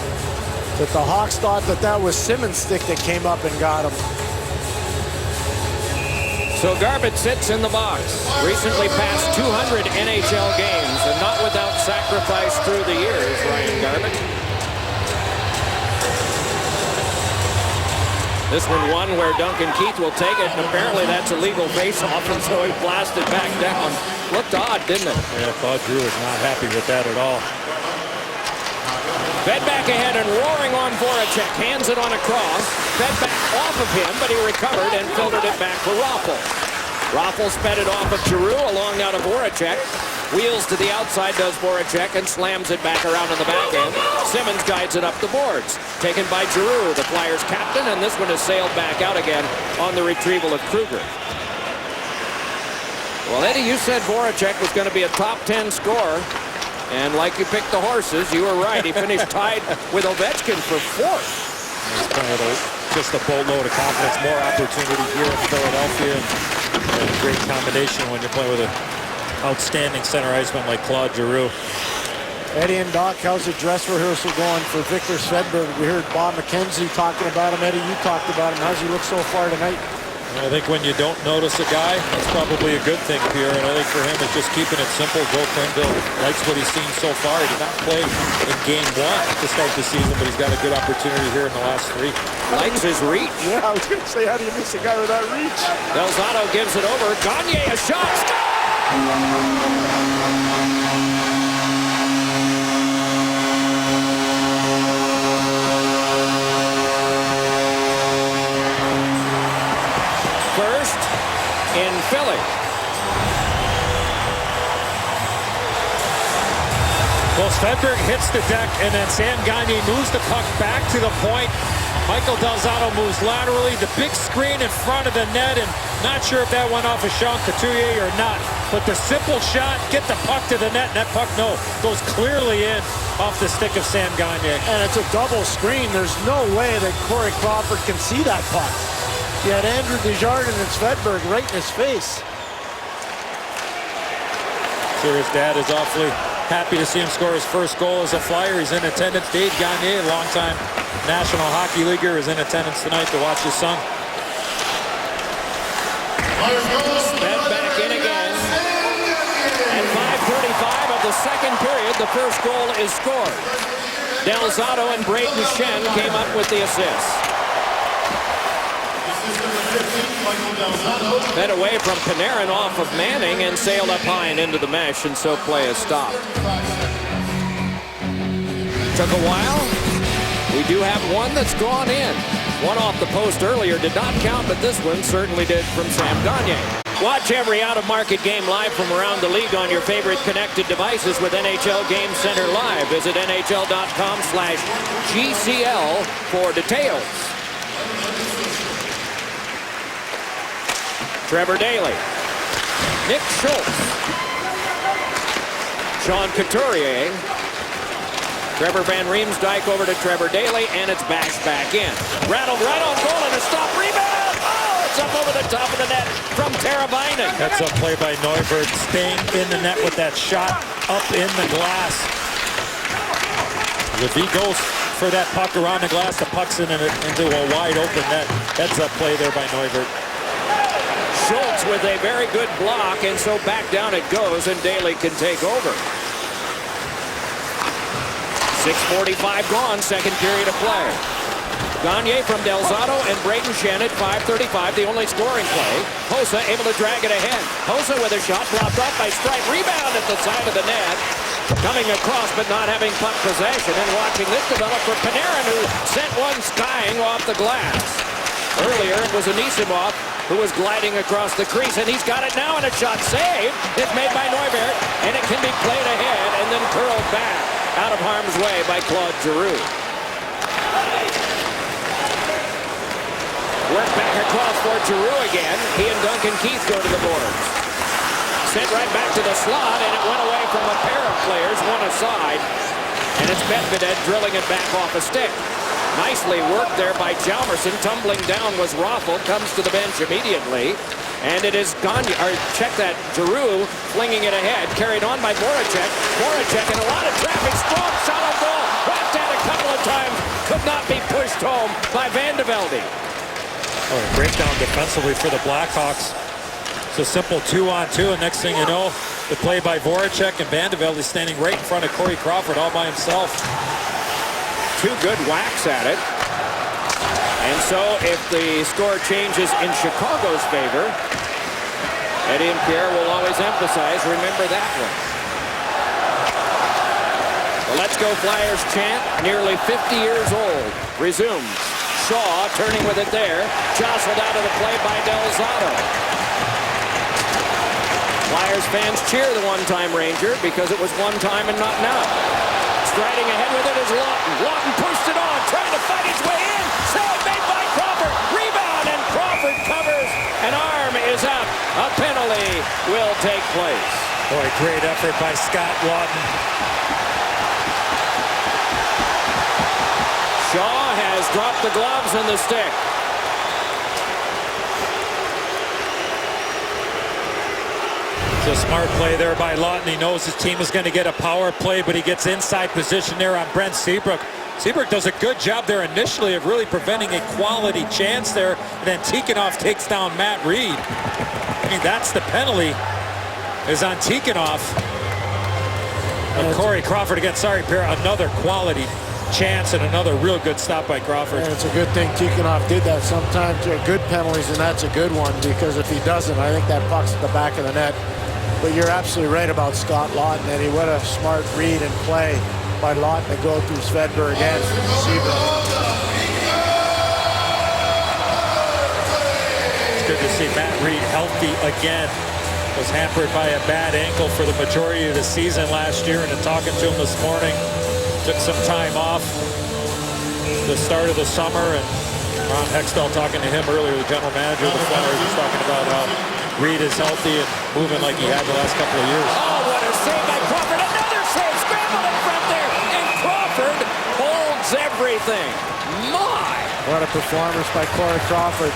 But the Hawks thought that was Simmons' stick that came up and got him. So Garbett sits in the box. Recently passed 200 NHL games, and not without sacrifice through the years, Ryan Garbett. This one where Duncan Keith will take it, and apparently that's a legal face-off, and so he blasted back down. Looked odd, didn't it? Yeah, Claude Giroux is not happy with that at all. Fed back ahead and roaring on Voracek. Hands it on a cross. Fed back off of him, but he recovered and filtered it back for Raffl. Raffl sped it off of Giroux along now to Voracek. Wheels to the outside does Voracek and slams it back around on the back end. Simmons guides it up the boards. Taken by Giroux, the Flyers captain, and this one is sailed back out again on the retrieval of Kruger. Well, Eddie, you said Voracek was going to be a top 10 scorer. And like you picked the horses, you were right. He finished tied with Ovechkin for 4th. He's playing with just a boatload of confidence, more opportunity here in Philadelphia. And a great combination when you're playing with an outstanding center iceman like Claude Giroux. Eddie and Doc, how's the dress rehearsal going for Victor Svedberg? We heard Bob McKenzie talking about him. Eddie, you talked about him. How's he look so far tonight? I think when you don't notice a guy, that's probably a good thing, Pierre. And I think for him, it's just keeping it simple. Joe Quenneville likes what he's seen so far. He did not play in game 1 to start the season, but he's got a good opportunity here in the last 3. Likes his reach. Yeah, I was going to say, how do you miss a guy with that reach? Del Zotto gives it over. Gagner, a shot. First in Philly. Well, Svedberg hits the deck, and then Sam Gagner moves the puck back to the point. Michael Del Zotto moves laterally. The big screen in front of the net, and not sure if that went off of Sean Couturier or not. But the simple shot, get the puck to the net, and that puck, goes clearly in off the stick of Sam Gagner. And it's a double screen. There's no way that Corey Crawford can see that puck. He had Andrew Desjardins and Svedberg right in his face. Sure, his dad is awfully happy to see him score his first goal as a Flyer. He's in attendance. Dave Gagner, a longtime National Hockey Leaguer, is in attendance tonight to watch his son. Sped back in again. At 5:35 of the second period, the first goal is scored. Del Zotto and Braden Shen came up with the assist. Fed away from Panarin off of Manning and sailed up high and into the mesh, and so play is stopped. Took a while. We do have one that's gone in. One off the post earlier did not count, but this one certainly did from Sam Gagner. Watch every out-of-market game live from around the league on your favorite connected devices with NHL Game Center Live. Visit NHL.com/GCL for details. Trevor Daley. Nick Schultz. Sean Couturier. Trevor Van Riemsdyk over to Trevor Daley, and it's bashed back in. Rattled right on goal and a stop rebound. Oh, it's up over the top of the net from Teravainen. That's a play by Neuvirth, staying in the net with that shot up in the glass. If he goes for that puck around the glass, the puck's into a wide open net. That's a play there by Neuvirth. Schultz with a very good block, and so back down it goes, and Daley can take over. 6:45 gone, second period of play. Gagner from Del Zotto and Braden Shen at 5:35, the only scoring play. Hossa able to drag it ahead. Hossa with a shot blocked off by Stripe. Rebound at the side of the net. Coming across but not having puck possession, and watching this develop for Panarin, who sent one skying off the glass. Earlier it was Anisimov who was gliding across the crease, and he's got it now, and a shot saved. It's made by Neuvirth, and it can be played ahead and then curled back out of harm's way by Claude Giroux. Work back across for Giroux again. He and Duncan Keith go to the boards. Sent right back to the slot, and it went away from a pair of players, one aside. And it's Medvedev drilling it back off a stick. Nicely worked there by Hjalmarsson. Tumbling down was Raffl, comes to the bench immediately. And it is Gagner, or check that, Giroux flinging it ahead, carried on by Voracek. Voracek in a lot of traffic, strong shot on goal, whacked at a couple of times, could not be pushed home by Van de Velde. Oh, a breakdown defensively for the Blackhawks. It's a simple 2-on-2, and next thing you know, the play by Voracek, and Van de Velde standing right in front of Corey Crawford all by himself. Two good whacks at it. And so if the score changes in Chicago's favor, Eddie and Pierre will always emphasize, remember that one. The Let's Go Flyers chant, nearly 50 years old, resumes. Shaw turning with it there, jostled out of the play by Del Zotto. Flyers fans cheer the one-time Ranger because it was one time and not now. Striding ahead with it is Lawton. Lawton pushed it on, trying to fight his way in. Save made by Crawford. Rebound, and Crawford covers. An arm is up. A penalty will take place. Boy, great effort by Scott Lawton. Shaw has dropped the gloves and the stick. It's a smart play there by Lawton. He knows his team is going to get a power play, but he gets inside position there on Brent Seabrook. Seabrook does a good job there initially of really preventing a quality chance there, and then Tikhonov takes down Matt Reed. I mean, that's the penalty, is on Tikhonov. And Corey Crawford again, sorry, Pierre, another quality chance and another real good stop by Crawford. And it's a good thing Tikhonov did that. Sometimes there are good penalties, and that's a good one, because if he doesn't, I think that puck's at the back of the net. But you're absolutely right about Scott Lawton, Eddie. What a smart read and play by Lawton to go through Svedberg and Seabrook. It's good to see Matt Reed healthy again. Was hampered by a bad ankle for the majority of the season last year, and in talking to him this morning, took some time off the start of the summer, and Ron Hextall talking to him earlier, the general manager of the Flyers, was talking about how Reed is healthy and moving like he had the last couple of years. Oh, what a save by Crawford. Another save. Scrambled in front there. And Crawford holds everything. My. What a performance by Corey Crawford.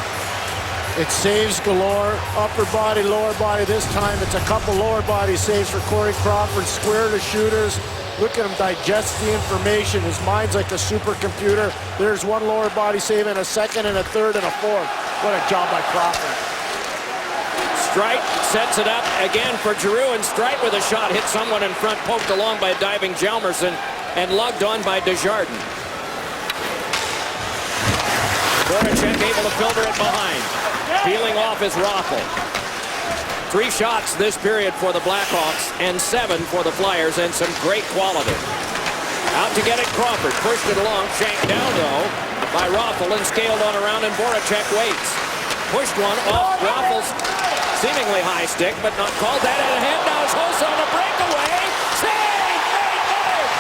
It saves galore. Upper body, lower body. This time it's a couple lower body saves for Corey Crawford. Square to shooters. Look at him digest the information. His mind's like a supercomputer. There's one lower body save and a second and a third and a fourth. What a job by Crawford. Streit sets it up again for Giroux, and Streit with a shot hit someone in front, poked along by diving Hjalmarsson, and lugged on by Desjardins. Voracek able to filter it behind. Peeling off is Raffl. 3 shots this period for the Blackhawks and 7 for the Flyers, and some great quality. Out to get it, Crawford. Pushed it along. Shanked down, though, by Raffl and scaled on around, and Voracek waits. Pushed one off Raffl's seemingly high stick, but not called. That ahead now is Hossa on a breakaway. Save! Made!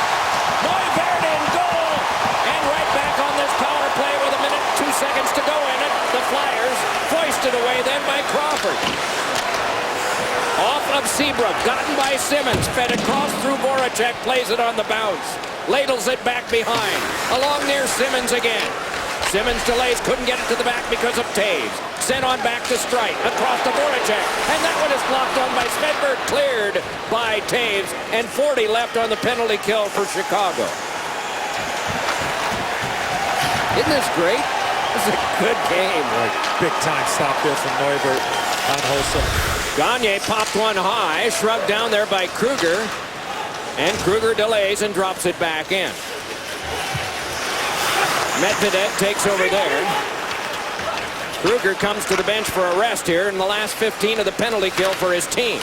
Neuvirth in goal! And right back on this power play with 1 minute, 2 seconds to go in it. The Flyers foisted away then by Crawford. Off of Seabrook, gotten by Simmons, fed across through Voracek, plays it on the bounce. Ladles it back behind. Along near Simmons again. Simmons delays, couldn't get it to the back because of Taves. Sent on back to Streit, across to Voracek. And that one is blocked on by Svedberg, cleared by Taves. And 40 left on the penalty kill for Chicago. Isn't this great? This is a good game. Big time stop there from Neuvirth on Hossa. Gagne popped one high, shrugged down there by Kruger. And Kruger delays and drops it back in. Medvedev takes over there. Kruger comes to the bench for a rest here in the last 15 of the penalty kill for his team.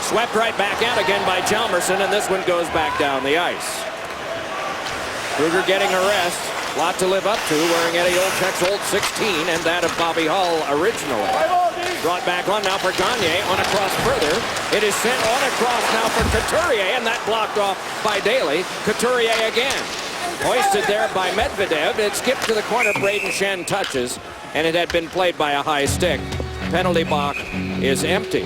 Swept right back out again by Hjalmarsson, and this one goes back down the ice. Kruger getting a rest. A lot to live up to, wearing Eddie Olczyk's old 16 and that of Bobby Hull originally. Brought back on now for Gagne, on across further. It is sent on across now for Couturier, and that blocked off by Daly. Couturier again. Hoisted there by Medvedev. It skipped to the corner. Braden Shen touches, and it had been played by a high stick. Penalty box is empty.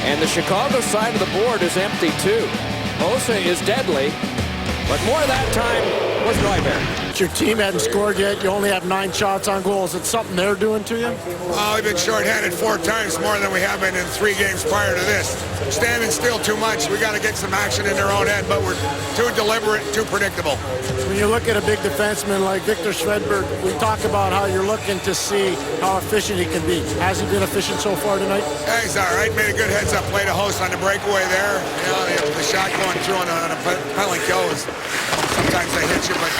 And the Chicago side of the board is empty too. Hossa is deadly, but more that time was Neuvirth. Your team hadn't scored yet. You only have 9 shots on goal. Is it something they're doing to you? We've been shorthanded 4 times more than we have been in 3 games prior to this. Standing still too much. We got to get some action in their own head, but we're too deliberate, too predictable. When you look at a big defenseman like Victor Svedberg, we talk about how you're looking to see how efficient he can be. Has he been efficient so far tonight? Yeah, he's all right. Made a good heads-up play to Hossa on the breakaway there. You know, the shot going through on a penalty kill is sometimes they hit you, but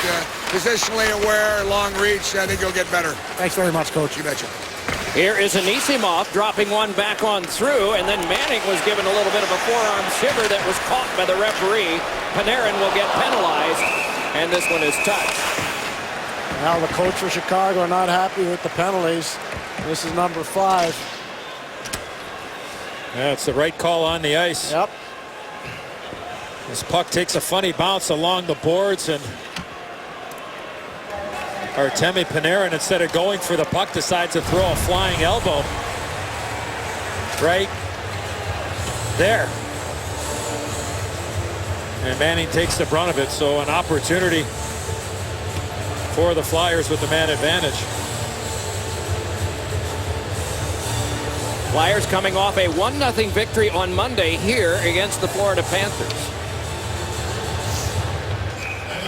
positionally aware, long reach, I think he'll get better. Thanks very much, Coach. You betcha. Here is Anisimov dropping one back on through, and then Manning was given a little bit of a forearm shiver that was caught by the referee. Panarin will get penalized, and this one is touched. Now the coach for Chicago are not happy with the penalties. This is number 5. Yeah, it's the right call on the ice. Yep. This puck takes a funny bounce along the boards, and Artemi Panarin, instead of going for the puck, decides to throw a flying elbow right there. And Manning takes the brunt of it, so an opportunity for the Flyers with the man advantage. Flyers coming off a 1-0 victory on Monday here against the Florida Panthers.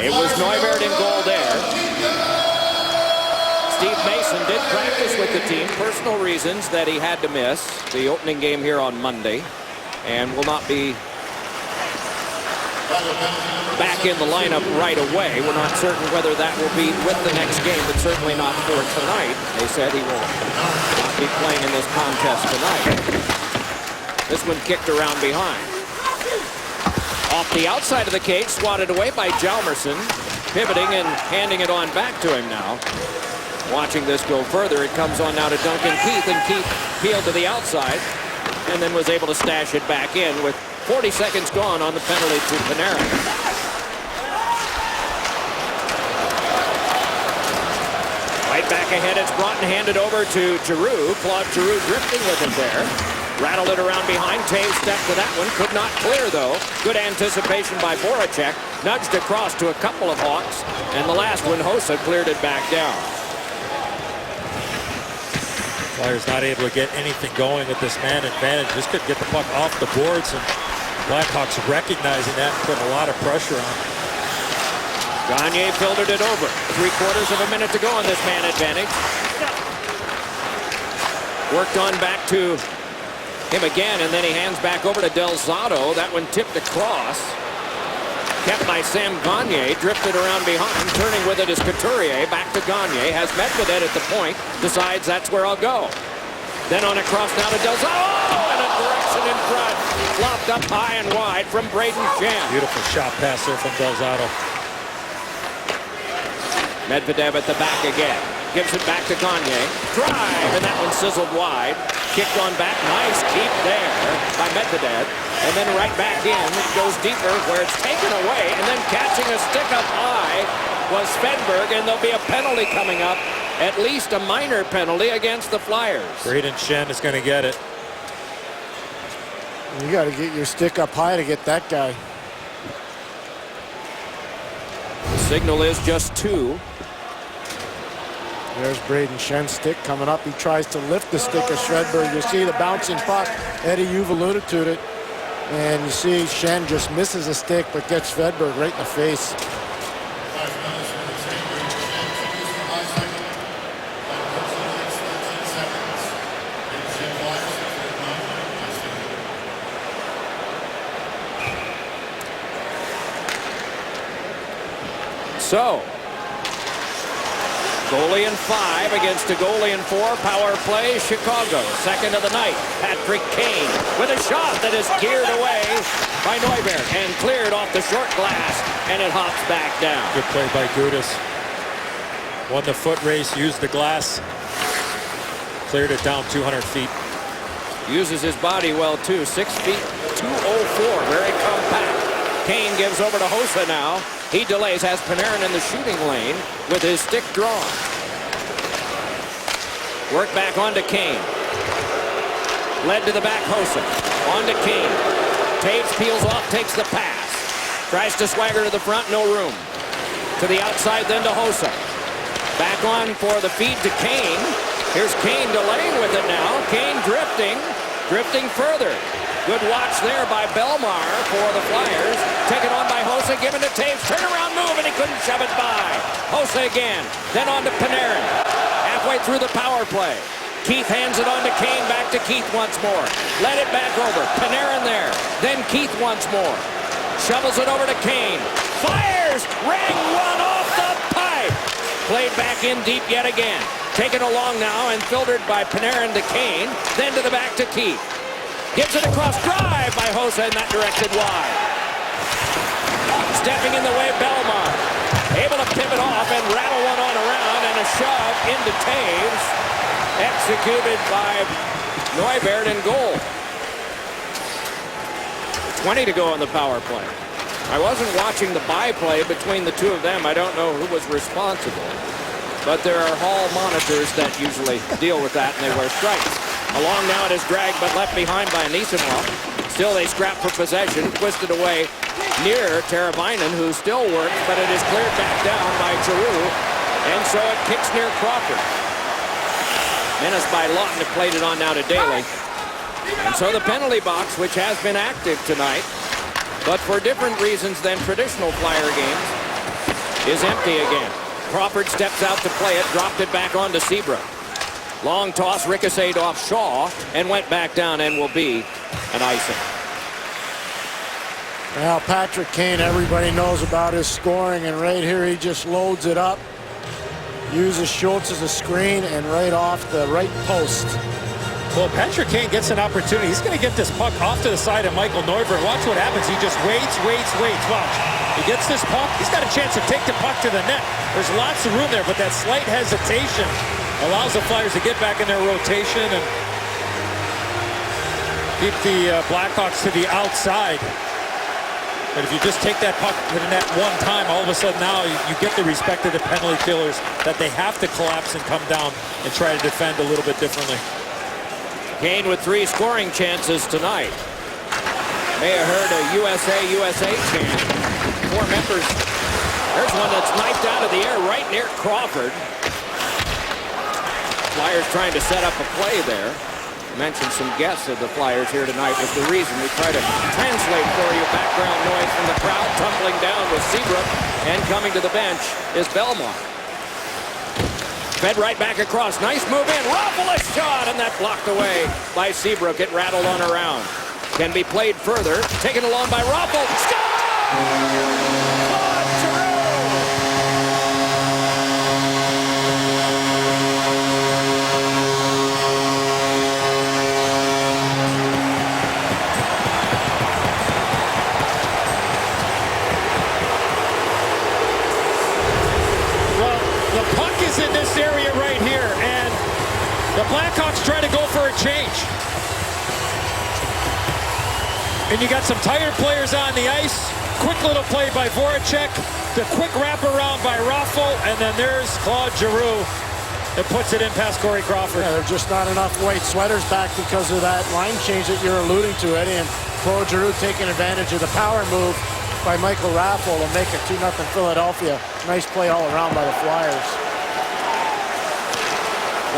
It was Neuvirth in goal there. Steve Mason did practice with the team, personal reasons that he had to miss the opening game here on Monday, and will not be back in the lineup right away. We're not certain whether that will be with the next game, but certainly not for tonight. They said he will not be playing in this contest tonight. This one kicked around behind. Off the outside of the cage, swatted away by Hjalmarsson, pivoting and handing it on back to him now. Watching this go further, it comes on now to Duncan Keith, and Keith peeled to the outside and then was able to stash it back in with 40 seconds gone on the penalty to Panarin. Right back ahead, it's brought and handed over to Giroux. Claude Giroux drifting with it there. Rattled it around behind. Taves stepped to that one. Could not clear, though. Good anticipation by Voracek. Nudged across to a couple of Hawks. And the last one, Hossa cleared it back down. Flyers not able to get anything going with this man advantage. Just couldn't get the puck off the boards, and Blackhawks recognizing that and putting a lot of pressure on. Gagne filtered it over. 3/4 of a minute to go on this man advantage. Worked on back to him again, and then he hands back over to Del Zotto. That one tipped across. Kept by Sam Gagner, drifted around behind, turning with it is Couturier, back to Gagner, has Medvedev at the point, decides that's where I'll go. Then on a cross now to Del Zotto, and a direction in front, flopped up high and wide from Braden Shen. Beautiful shot pass there from Del Zotto. Medvedev at the back again. Gives it back to Gagner. Drive, and that one sizzled wide. Kicked on back. Nice keep there by Medvedev. And then right back in. It goes deeper where it's taken away. And then catching a stick up high was Svedberg. And there'll be a penalty coming up. At least a minor penalty against the Flyers. Braden Shen is going to get it. You got to get your stick up high to get that guy. The signal is just 2. There's Braden Shen's stick coming up. He tries to lift the stick of Svedberg. You see the bouncing puck. Eddie, you've alluded to it. And you see Shen just misses a stick, but gets Svedberg right in the face. So, goalie in 5 against a goalie in 4. Power play, Chicago. Second of the night. Patrick Kane with a shot that is geared away by Neuberg and cleared off the short glass, and it hops back down. Good play by Gudas. Won the foot race, used the glass. Cleared it down 200 feet. Uses his body well, too. 6 feet, 204. Very compact. Kane gives over to Hossa now. He delays, has Panarin in the shooting lane with his stick drawn. Work back onto Kane. Led to the back, Hossa. On to Kane. Taves peels off, takes the pass. Tries to swagger to the front, no room. To the outside, then to Hossa. Back on for the feed to Kane. Here's Kane delaying with it now. Kane drifting further. Good watch there by Belmar for the Flyers. Taken on by Hossa, given to Taves. Turnaround move, and he couldn't shove it by. Hossa again. Then on to Panarin. Halfway through the power play. Keith hands it on to Kane, back to Keith once more. Let it back over. Panarin there. Then Keith once more. Shovels it over to Kane. Fires! Rang one off the pipe! Played back in deep yet again. Taken along now and filtered by Panarin to Kane. Then to the back to Keith. Gives it across, drive by Hossa, and that directed wide. Stepping in the way, Belmar. Able to pivot off and rattle one on around, and a shove into Taves. Executed by Neuberg in goal. 20 to go on the power play. I wasn't watching the byplay between the two of them. I don't know who was responsible. But there are hall monitors that usually deal with that, and they wear stripes. Along now it is dragged but left behind by Anisimov. Still they scrap for possession, twisted away near Teravainen, who still works, but it is cleared back down by Giroux, and so it kicks near Crawford. Menace by Lawton to played it on now to Daly. And so the penalty box, which has been active tonight, but for different reasons than traditional Flyer games, is empty again. Crawford steps out to play it, dropped it back onto Seabrook. Long toss, ricocheted off Shaw, and went back down and will be an icing. Now Patrick Kane, everybody knows about his scoring, and right here he just loads it up. Uses Schultz as a screen and right off the right post. Well, Patrick Kane gets an opportunity. He's going to get this puck off to the side of Michael Neuberg. Watch what happens. He just waits. Watch. He gets this puck. He's got a chance to take the puck to the net. There's lots of room there, but that slight hesitation allows the Flyers to get back in their rotation and keep the Blackhawks to the outside. But if you just take that puck to the net one time, all of a sudden now you get the respect of the penalty killers that they have to collapse and come down and try to defend a little bit differently. Kane with 3 scoring chances tonight. May have heard a USA chant. 4 members. There's one that's knifed out of the air right near Crawford. Flyers trying to set up a play there. Mentioned some guests of the Flyers here tonight was the reason. We try to translate for you background noise from the crowd. Tumbling down with Seabrook, and coming to the bench is Belmar. Fed right back across. Nice move in. Ruffle a shot, and that blocked away by Seabrook. It rattled on around. Can be played further. Taken along by Ruffle. Score! And you got some tired players on the ice. Quick little play by Voracek. The quick wraparound by Raffl. And then there's Claude Giroux that puts it in past Corey Crawford. Yeah, there's just not enough white sweaters back because of that line change that you're alluding to, Eddie. And Claude Giroux taking advantage of the power move by Michael Raffl to make it 2-0 Philadelphia. Nice play all around by the Flyers.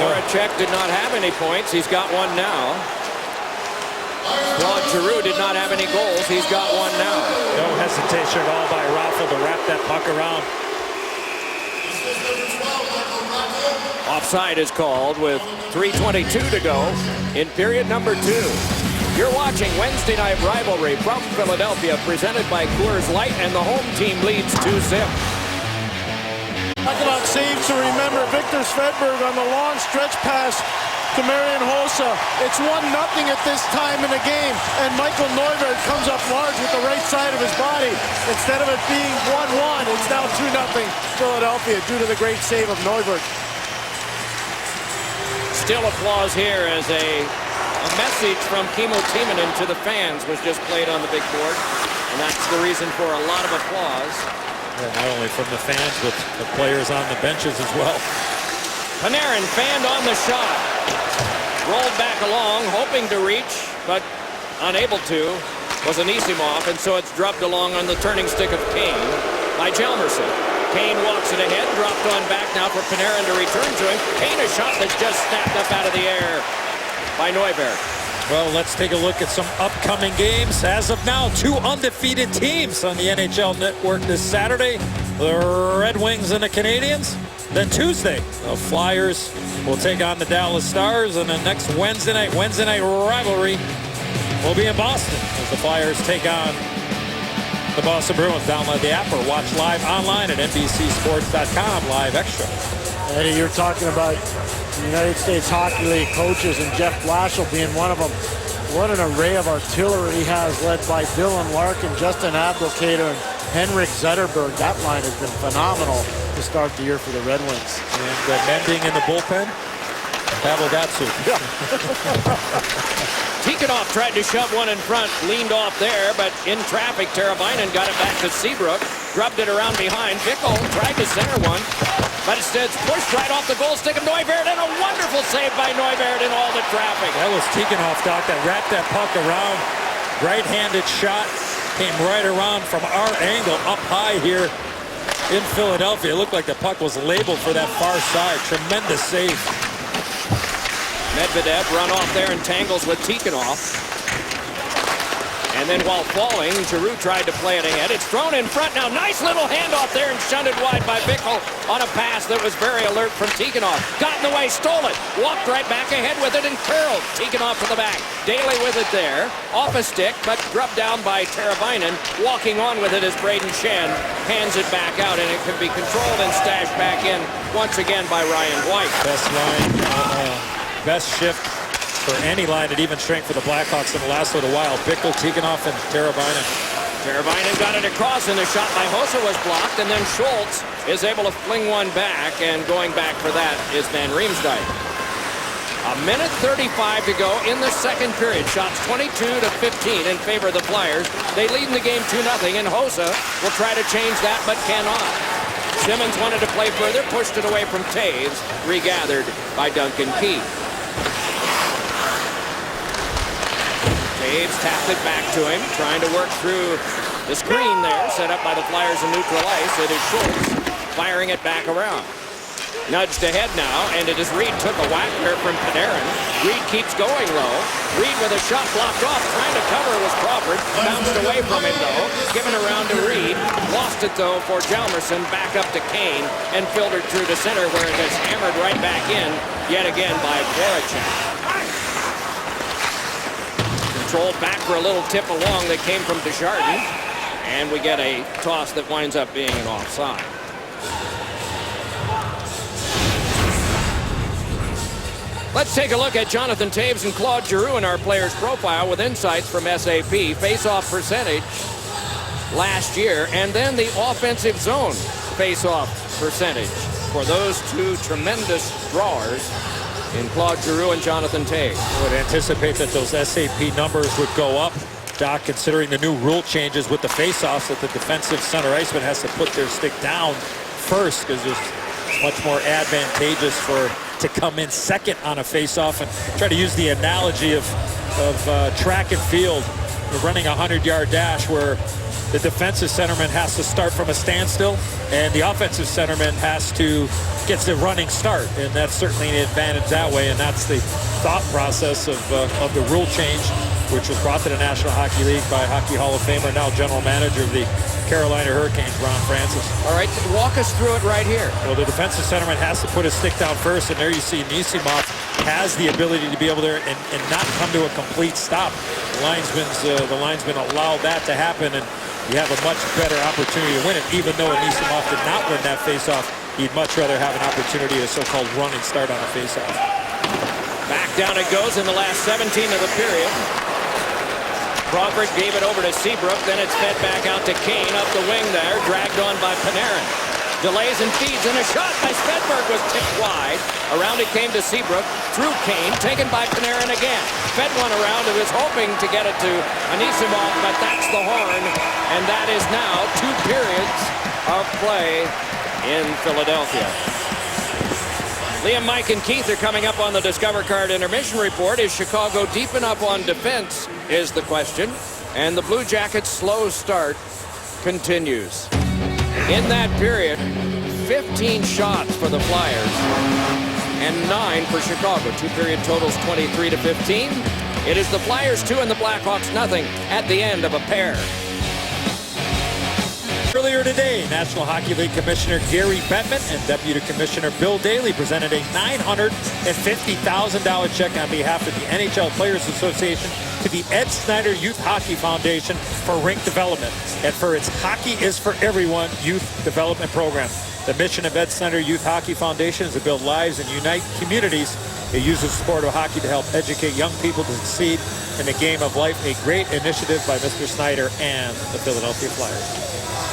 Voracek did not have any points. He's got one now. Claude Giroux did not have any goals. He's got one now. No hesitation at all by Raffl to wrap that puck around. Offside is called with 3:22 to go in period number 2. You're watching Wednesday Night Rivalry from Philadelphia, presented by Coors Light, and the home team leads 2-0. Blackhawks save to remember Victor Svedberg on the long stretch pass to Marian Hossa. It's 1-0 at this time in the game, and Michael Neuvirth comes up large with the right side of his body. Instead of it being 1-1, it's now 2-0 Philadelphia due to the great save of Neuvirth. Still applause here as a message from Kimmo Timonen to the fans was just played on the big board, and that's the reason for a lot of applause. Yeah, not only from the fans, but the players on the benches as well. Panarin fanned on the shot. Rolled back along, hoping to reach, but unable to, was Anisimov, and so it's dropped along on the turning stick of Kane by Hjalmarsson. Kane walks it ahead, dropped on back now for Panarin to return to him. Kane, a shot that's just snapped up out of the air by Neuvirth. Well, let's take a look at some upcoming games. As of now, 2 undefeated teams on the NHL Network this Saturday. The Red Wings and the Canadiens. Then Tuesday, the Flyers will take on the Dallas Stars. And then next Wednesday night rivalry will be in Boston as the Flyers take on the Boston Bruins. Download the app or watch live online at NBCSports.com, live extra. Eddie, you're talking about the United States Hockey League coaches and Jeff Blashill being one of them. What an array of artillery he has, led by Dylan Larkin, Justin Abdelkader, and Henrik Zetterberg. That line has been phenomenal to start the year for the Red Wings. And mending in the bullpen, Pavel Datsyuk. Tikhonov tried to shove one in front, leaned off there, but in traffic, Teravainen got it back to Seabrook, grubbed it around behind. Bickle tried to center one, but instead it's pushed right off the goal stick of Neuvirth, and a wonderful save by Neuvirth in all the traffic. That was Tikhonov, Doc, that wrapped that puck around. Right-handed shot, came right around from our angle up high here in Philadelphia. It looked like the puck was labeled for that far side. Tremendous save. Medvedev run off there and tangles with Tikhonov. And then while falling, Giroux tried to play it ahead. It's thrown in front now. Nice little handoff there and shunted wide by Bickle on a pass that was very alert from Tikhonov. Got in the way, stole it, walked right back ahead with it and curled. Tikhonov to the back. Daly with it there. Off a stick, but grubbed down by Teravainen. Walking on with it as Braden Shen hands it back out, and it can be controlled and stashed back in once again by Ryan White. Best line, best shift for any line at even strength for the Blackhawks in the last little while. Bickle, Tikhonov, and Teravainen. Teravainen got it across, and the shot by Hossa was blocked, and then Schultz is able to fling one back, and going back for that is Van Riemsdyk. 1:35 to go in the second period. Shots 22-15 in favor of the Flyers. They lead in the game 2-0, and Hossa will try to change that, but cannot. Simmons wanted to play further, pushed it away from Taves, regathered by Duncan Keith. Taves tapped it back to him, trying to work through the screen there, set up by the Flyers in neutral ice. It is Schultz firing it back around. Nudged ahead now, and it is Reed took a whack there from Panarin. Reed keeps going low. Reed with a shot blocked off, trying to cover was Crawford. Bounced away from him though, given around to Reed. Lost it though for Hjalmarsson, back up to Kane, and filtered through to center where it is hammered right back in, yet again by Voracek. Controlled back for a little tip along that came from Desjardins, and we get a toss that winds up being an offside. Let's take a look at Jonathan Taves and Claude Giroux in our players' profile with insights from SAP. Face-off percentage last year, and then the offensive zone face-off percentage for those two tremendous drawers in Claude Giroux and Jonathan Taves. I would anticipate that those SAP numbers would go up Doc, considering the new rule changes with the faceoffs, that the defensive center iceman has to put their stick down first because it's much more advantageous to come in second on a faceoff. And try to use the analogy of track and field. We're running a 100-yard dash where the defensive centerman has to start from a standstill and the offensive centerman has to get the running start, and that's certainly an advantage that way. And that's the thought process of the rule change, which was brought to the National Hockey League by Hockey Hall of Famer, now general manager of the Carolina Hurricanes, Ron Francis. All right, walk us through it right here. Well, the defensive centerman has to put his stick down first, and there you see Nisimov has the ability to be able to and not come to a complete stop. The linesmen allow that to happen, and you have a much better opportunity to win it. Even though Nisimov did not win that faceoff, he'd much rather have an opportunity to so-called run and start on a faceoff. Back down it goes in the last 17 of the period. Crawford gave it over to Seabrook, then it's fed back out to Kane up the wing there, dragged on by Panarin. Delays and feeds, and a shot by Svedberg was tipped wide. Around it came to Seabrook, through Kane, taken by Panarin again. Fed one around, who was hoping to get it to Anisimov, but that's the horn, and that is now 2 periods of play in Philadelphia. Liam, Mike, and Keith are coming up on the Discover Card Intermission Report. Is Chicago deep enough on defense is the question. And the Blue Jackets' slow start continues. In that period, 15 shots for the Flyers and 9 for Chicago. 2-period totals 23-15. It is the Flyers 2 and the Blackhawks nothing at the end of a pair. Earlier today, National Hockey League Commissioner Gary Bettman and Deputy Commissioner Bill Daly presented a $950,000 check on behalf of the NHL Players Association to the Ed Snyder Youth Hockey Foundation for rink development and for its Hockey is for Everyone youth development program. The mission of Ed Snyder Youth Hockey Foundation is to build lives and unite communities. It uses the sport of hockey to help educate young people to succeed in the game of life. A great initiative by Mr. Snyder and the Philadelphia Flyers.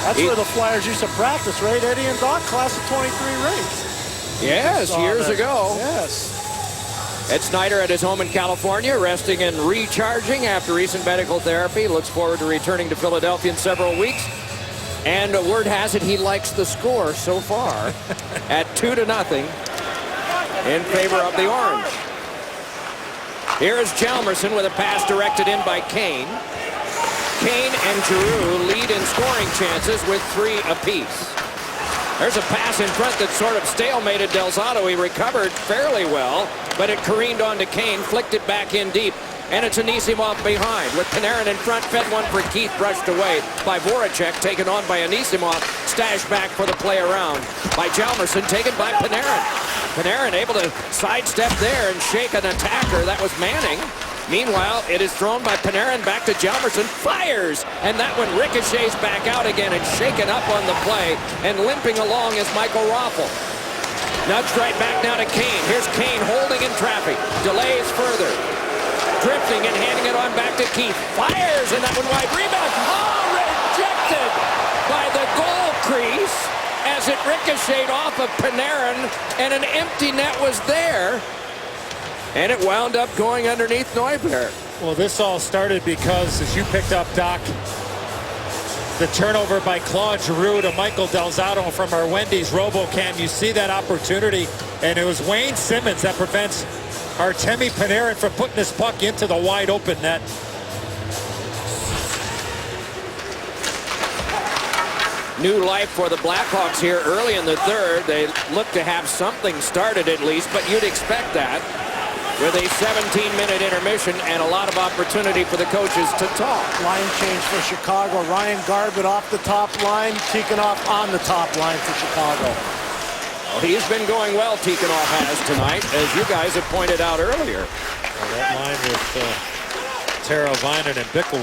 That's where the Flyers used to practice, right, Eddie and Doc? Class of 23 rinks. Yes, years ago. Yes. Ed Snyder at his home in California, resting and recharging after recent medical therapy. Looks forward to returning to Philadelphia in several weeks. And word has it he likes the score so far at 2-0 in favor of the Orange. Here is Hjalmarsson with a pass directed in by Kane. Kane and Giroux lead in scoring chances with 3 apiece. There's a pass in front that sort of stalemated Del Zotto. He recovered fairly well, but it careened onto Kane, flicked it back in deep, and it's Anisimov behind. With Panarin in front, fed one for Keith, brushed away by Voracek, taken on by Anisimov, stashed back for the play around by Hjalmarsson, taken by Panarin. Panarin able to sidestep there and shake an attacker. That was Manning. Meanwhile, it is thrown by Panarin back to Hjalmarsson, fires, and that one ricochets back out again and shaken up on the play, and limping along is Michael Raffl. Nudged right back now to Kane. Here's Kane holding in traffic, delays further, drifting and handing it on back to Keith, fires, and that one wide rebound. Oh, rejected by the goal crease as it ricocheted off of Panarin, and an empty net was there. And it wound up going underneath Neuberg. Well, this all started because, as you picked up, Doc, the turnover by Claude Giroux to Michael Del Zotto from our Wendy's RoboCam. You see that opportunity, and it was Wayne Simmons that prevents Artemi Panarin from putting this puck into the wide open net. New life for the Blackhawks here early in the third. They look to have something started at least, but you'd expect that with a 17-minute intermission and a lot of opportunity for the coaches to talk. Line change for Chicago. Ryan Garbutt off the top line. Tikhonov on the top line for Chicago. Well, he's been going well, Tikhonov has tonight, as you guys have pointed out earlier. Well, that line with Tara Vinen and Bickle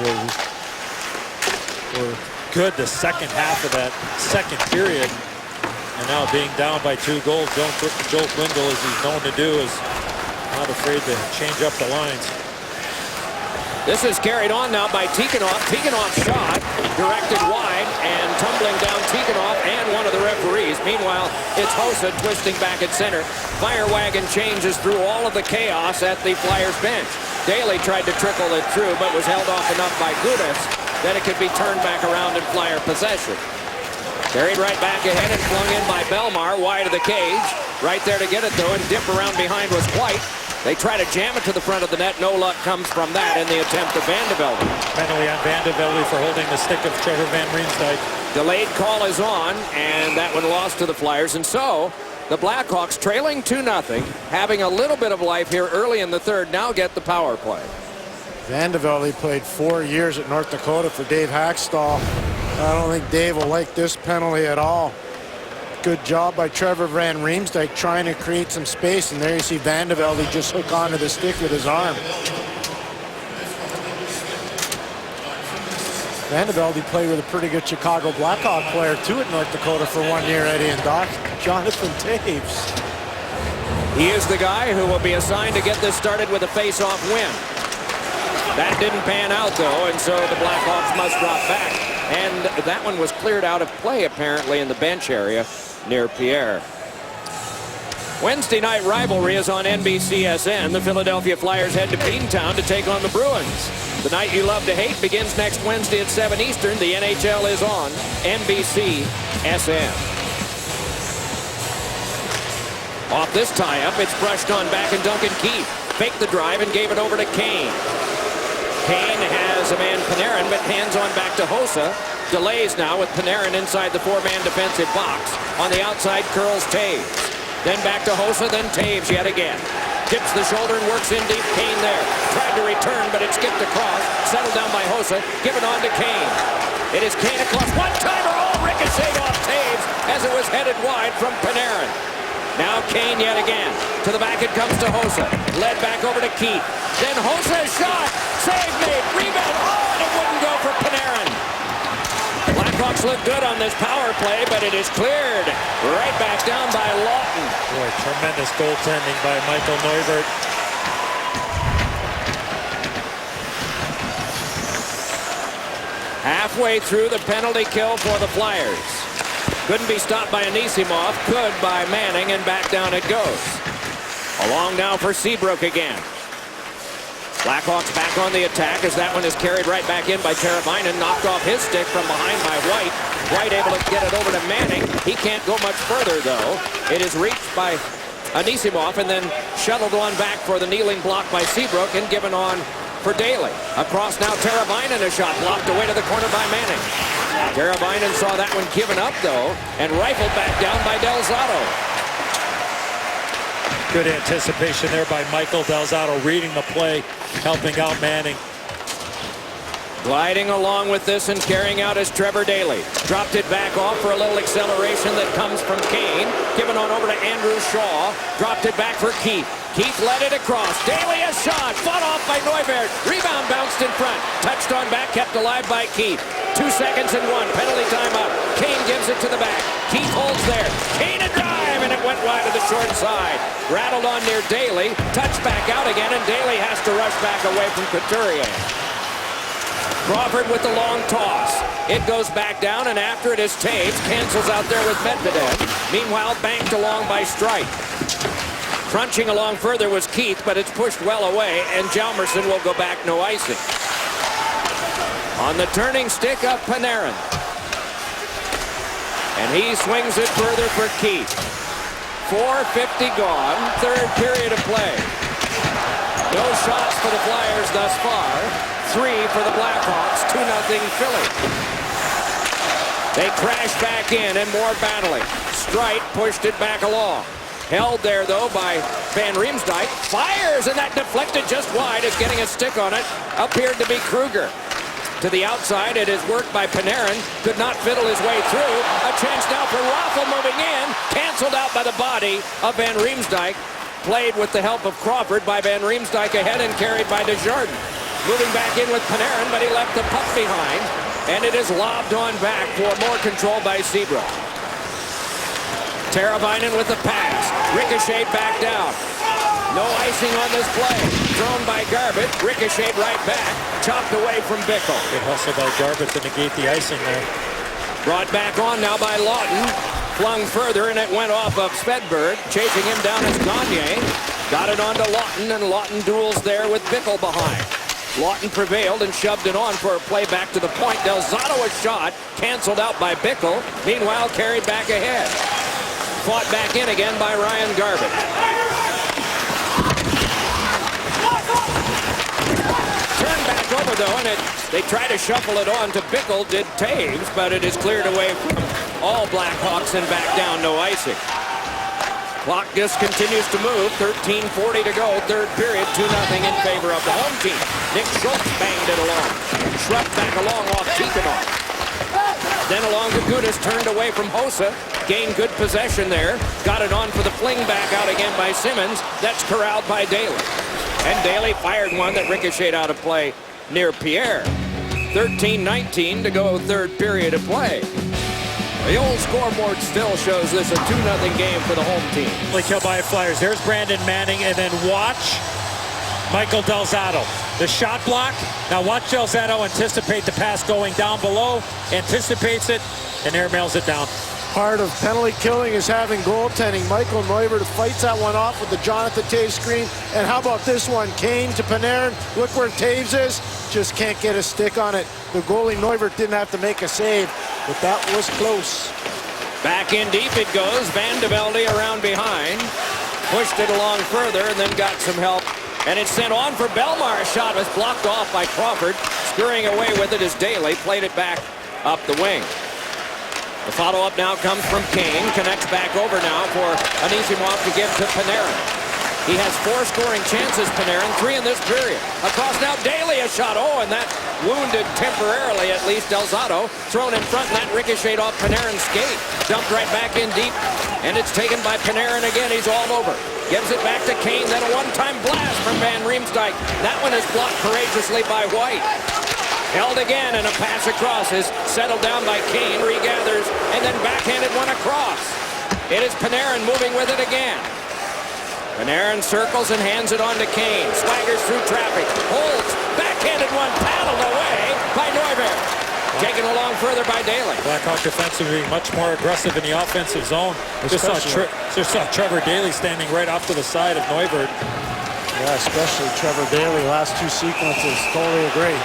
were good the second half of that second period. And now being down by 2 goals, Joel Quenneville, as he's known to do, is not afraid to change up the lines. This is carried on now by Tikhonov. Tikhonov's shot directed wide and tumbling down Tikhonov and one of the referees. Meanwhile, it's Hossa twisting back at center. Fire wagon changes through all of the chaos at the Flyers bench. Daly tried to trickle it through, but was held off enough by Gudas that it could be turned back around and Flyer possession. Carried right back ahead and flung in by Belmar, wide of the cage. Right there to get it, though, and dip around behind was White. They try to jam it to the front of the net. No luck comes from that in the attempt of Vandevelde. Penalty on Vandevelde for holding the stick of Trevor Van Riemsdyk. Delayed call is on, and that one lost to the Flyers. And so the Blackhawks, trailing 2-0, having a little bit of life here early in the third, now get the power play. Vandevelde played 4 years at North Dakota for Dave Hackstall. I don't think Dave will like this penalty at all. Good job by Trevor Van Riemsdyk trying to create some space, and there you see Vandevelde just hook onto the stick with his arm. Vandevelde played with a pretty good Chicago Blackhawk player too at North Dakota for 1 year, Eddie and Doc, Jonathan Toews. He is the guy who will be assigned to get this started with a face-off win. That didn't pan out, though, and so the Blackhawks must drop back. And that one was cleared out of play, apparently, in the bench area near Pierre. Wednesday night rivalry is on NBCSN. The Philadelphia Flyers head to Beantown to take on the Bruins. The night you love to hate begins next Wednesday at 7 Eastern. The NHL is on NBCSN. Off this tie-up, it's brushed on back, and Duncan Keith faked the drive and gave it over to Kane. Kane has a man Panarin, but hands on back to Hossa. Delays now with Panarin inside the four-man defensive box. On the outside, curls Taves. Then back to Hossa, then Taves yet again. Tips the shoulder and works in deep. Kane there. Tried to return, but it skipped across. Settled down by Hossa. Given on to Kane. It is Kane across. One-timer. Oh, ricocheted off Taves as it was headed wide from Panarin. Now Kane yet again. To the back it comes to Hossa. Led back over to Keith. Then Hossa's shot. Save made. Rebound. Oh, and it wouldn't go for Panarin. Blackhawks look good on this power play, but it is cleared right back down by Lawton. Boy, tremendous goaltending by Michael Neuvert. Halfway through the penalty kill for the Flyers. Couldn't be stopped by Anisimov. Could by Manning, and back down it goes. Along now for Seabrook again. Blackhawks back on the attack as that one is carried right back in by Teravainen. Knocked off his stick from behind by White. White able to get it over to Manning. He can't go much further, though. It is reached by Anisimov and then shuttled on back for the kneeling block by Seabrook and given on for Daly. Across now, Teravainen, a shot blocked away to the corner by Manning. Teravainen saw that one given up, though, and rifled back down by Del Zotto. Good anticipation there by Michael Del Zotto, reading the play, helping out Manning. Gliding along with this and carrying out is Trevor Daly. Dropped it back off for a little acceleration that comes from Kane. Given on over to Andrew Shaw. Dropped it back for Keith. Keith led it across. Daly a shot. Fought off by Neuvert. Rebound bounced in front. Touched on back, kept alive by Keith. 2 seconds and 1. Penalty timeout. Kane gives it to the back. Keith holds there. Kane a drive, and it went wide to the short side. Rattled on near Daly. Touched back out again, and Daly has to rush back away from Couturier. Crawford with the long toss. It goes back down, and after it is Taves. Cancels out there with Medvedev. Meanwhile, banked along by Strike. Crunching along further was Keith, but it's pushed well away, and Hjalmarsson will go back, no icing. On the turning stick of Panarin. And he swings it further for Keith. 4:50 gone, third period of play. No shots for the Flyers thus far. 3 for the Blackhawks, 2-0 Philly. They crash back in and more battling. Strite pushed it back along. Held there, though, by Van Riemsdyk. Fires, and that deflected just wide as getting a stick on it appeared to be Kruger. To the outside, it is worked by Panarin. Could not fiddle his way through. A chance now for Raffl moving in. Canceled out by the body of Van Riemsdyk. Played with the help of Crawford by Van Riemsdyk ahead and carried by Desjardins. Moving back in with Panarin, but he left the puck behind. And it is lobbed on back for more control by Seabrook. Teravainen with the pass. Ricochet back down. No icing on this play. Thrown by Garbett. Ricochet right back. Chopped away from Bickle. Good hustle by Garbett to negate the icing there. Brought back on now by Lawton. Flung further, and it went off of Svedberg. Chasing him down is Gagne. Got it on to Lawton, and Lawton duels there with Bickle behind. Lawton prevailed and shoved it on for a play back to the point. Del Zotto a shot, canceled out by Bickle. Meanwhile, carried back ahead. Fought back in again by Ryan Garvin. Turned back over, though, and they try to shuffle it on to Bickle, did Taves, but it is cleared away from all Blackhawks and back down, no icing. Clock just continues to move. 13:40 to go. Third period. 2-0 in favor of the home team. Nick Schultz banged it along. Shrugged back along off Tikhonov. Then along to Gudas. Turned away from Hossa. Gained good possession there. Got it on for the fling back out again by Simmons. That's corralled by Daly. And Daly fired one that ricocheted out of play near Pierre. 13:19 to go. Third period of play. The old scoreboard still shows this a 2-0 game for the home team. By Flyers. There's Brandon Manning, and then watch Michael Del Zotto. The shot block. Now watch Del Zotto anticipate the pass going down below, anticipates it, and airmails it down. Part of penalty killing is having goaltending. Michael Neuvirth fights that one off with the Jonathan Toews screen. And how about this one? Kane to Panarin. Look where Toews is. Just can't get a stick on it. The goalie Neuvirth didn't have to make a save, but that was close. Back in deep it goes. Van de Velde around behind. Pushed it along further and then got some help. And it's sent on for Belmar. A shot was blocked off by Crawford. Scurrying away with it is Daly. Played it back up the wing. The follow-up now comes from Kane. Connects back over now for Anisimov to give to Panarin. He has 4 scoring chances, Panarin, 3 in this period. Across now, Daly a shot. Oh, and that wounded temporarily, at least, Del Zotto. Thrown in front, and that ricocheted off Panarin's skate. Dumped right back in deep, and it's taken by Panarin again. He's all over. Gives it back to Kane, then a one-time blast from Van Riemsdyk. That one is blocked courageously by White. Held again, and a pass across is settled down by Kane. Regathers, and then backhanded one across. It is Panarin moving with it again. Panarin circles and hands it on to Kane. Swaggers through traffic. Holds. Backhanded one. Paddled away by Neuvirth. Taken along further by Daly. Blackhawk defensively much more aggressive in the offensive zone. Just saw Trevor Daly standing right off to the side of Neuvirth. Yeah, especially Trevor Daly. Last 2 sequences. Totally agree.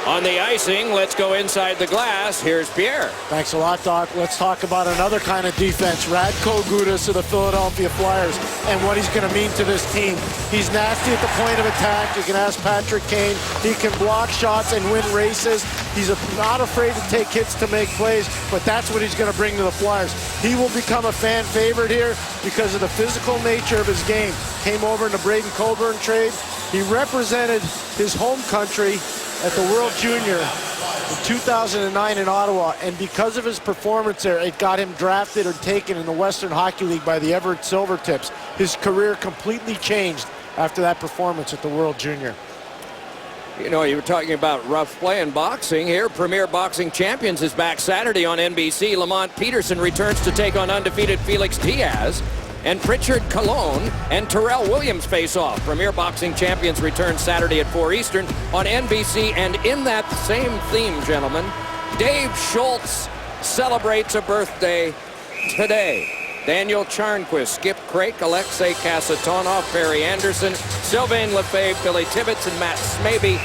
On the icing, let's go inside the glass. Here's Pierre. Thanks a lot, Doc. Let's talk about another kind of defense. Radko Gudas of the Philadelphia Flyers and what he's going to mean to this team. He's nasty at the point of attack. You can ask Patrick Kane. He can block shots and win races. He's not afraid to take hits to make plays, but that's what he's going to bring to the Flyers. He will become a fan favorite here because of the physical nature of his game. Came over in the Braden Colburn trade. He represented his home country at the World Junior in 2009 in Ottawa, and because of his performance there, it got him drafted or taken in the Western Hockey League by the Everett Silvertips. His career completely changed after that performance at the World Junior. You know, you were talking about rough play in boxing here. Premier Boxing Champions is back Saturday on NBC. Lamont Peterson returns to take on undefeated Felix Diaz. And Pritchard Colon and Terrell Williams face off. Premier Boxing Champions returns Saturday at 4 Eastern on NBC. And in that same theme, gentlemen, Dave Schultz celebrates a birthday today. Daniel Charnquist, Skip Craik, Alexei Kasatonov, Perry Anderson, Sylvain Lefebvre, Billy Tibbetts, and Matt Smaby.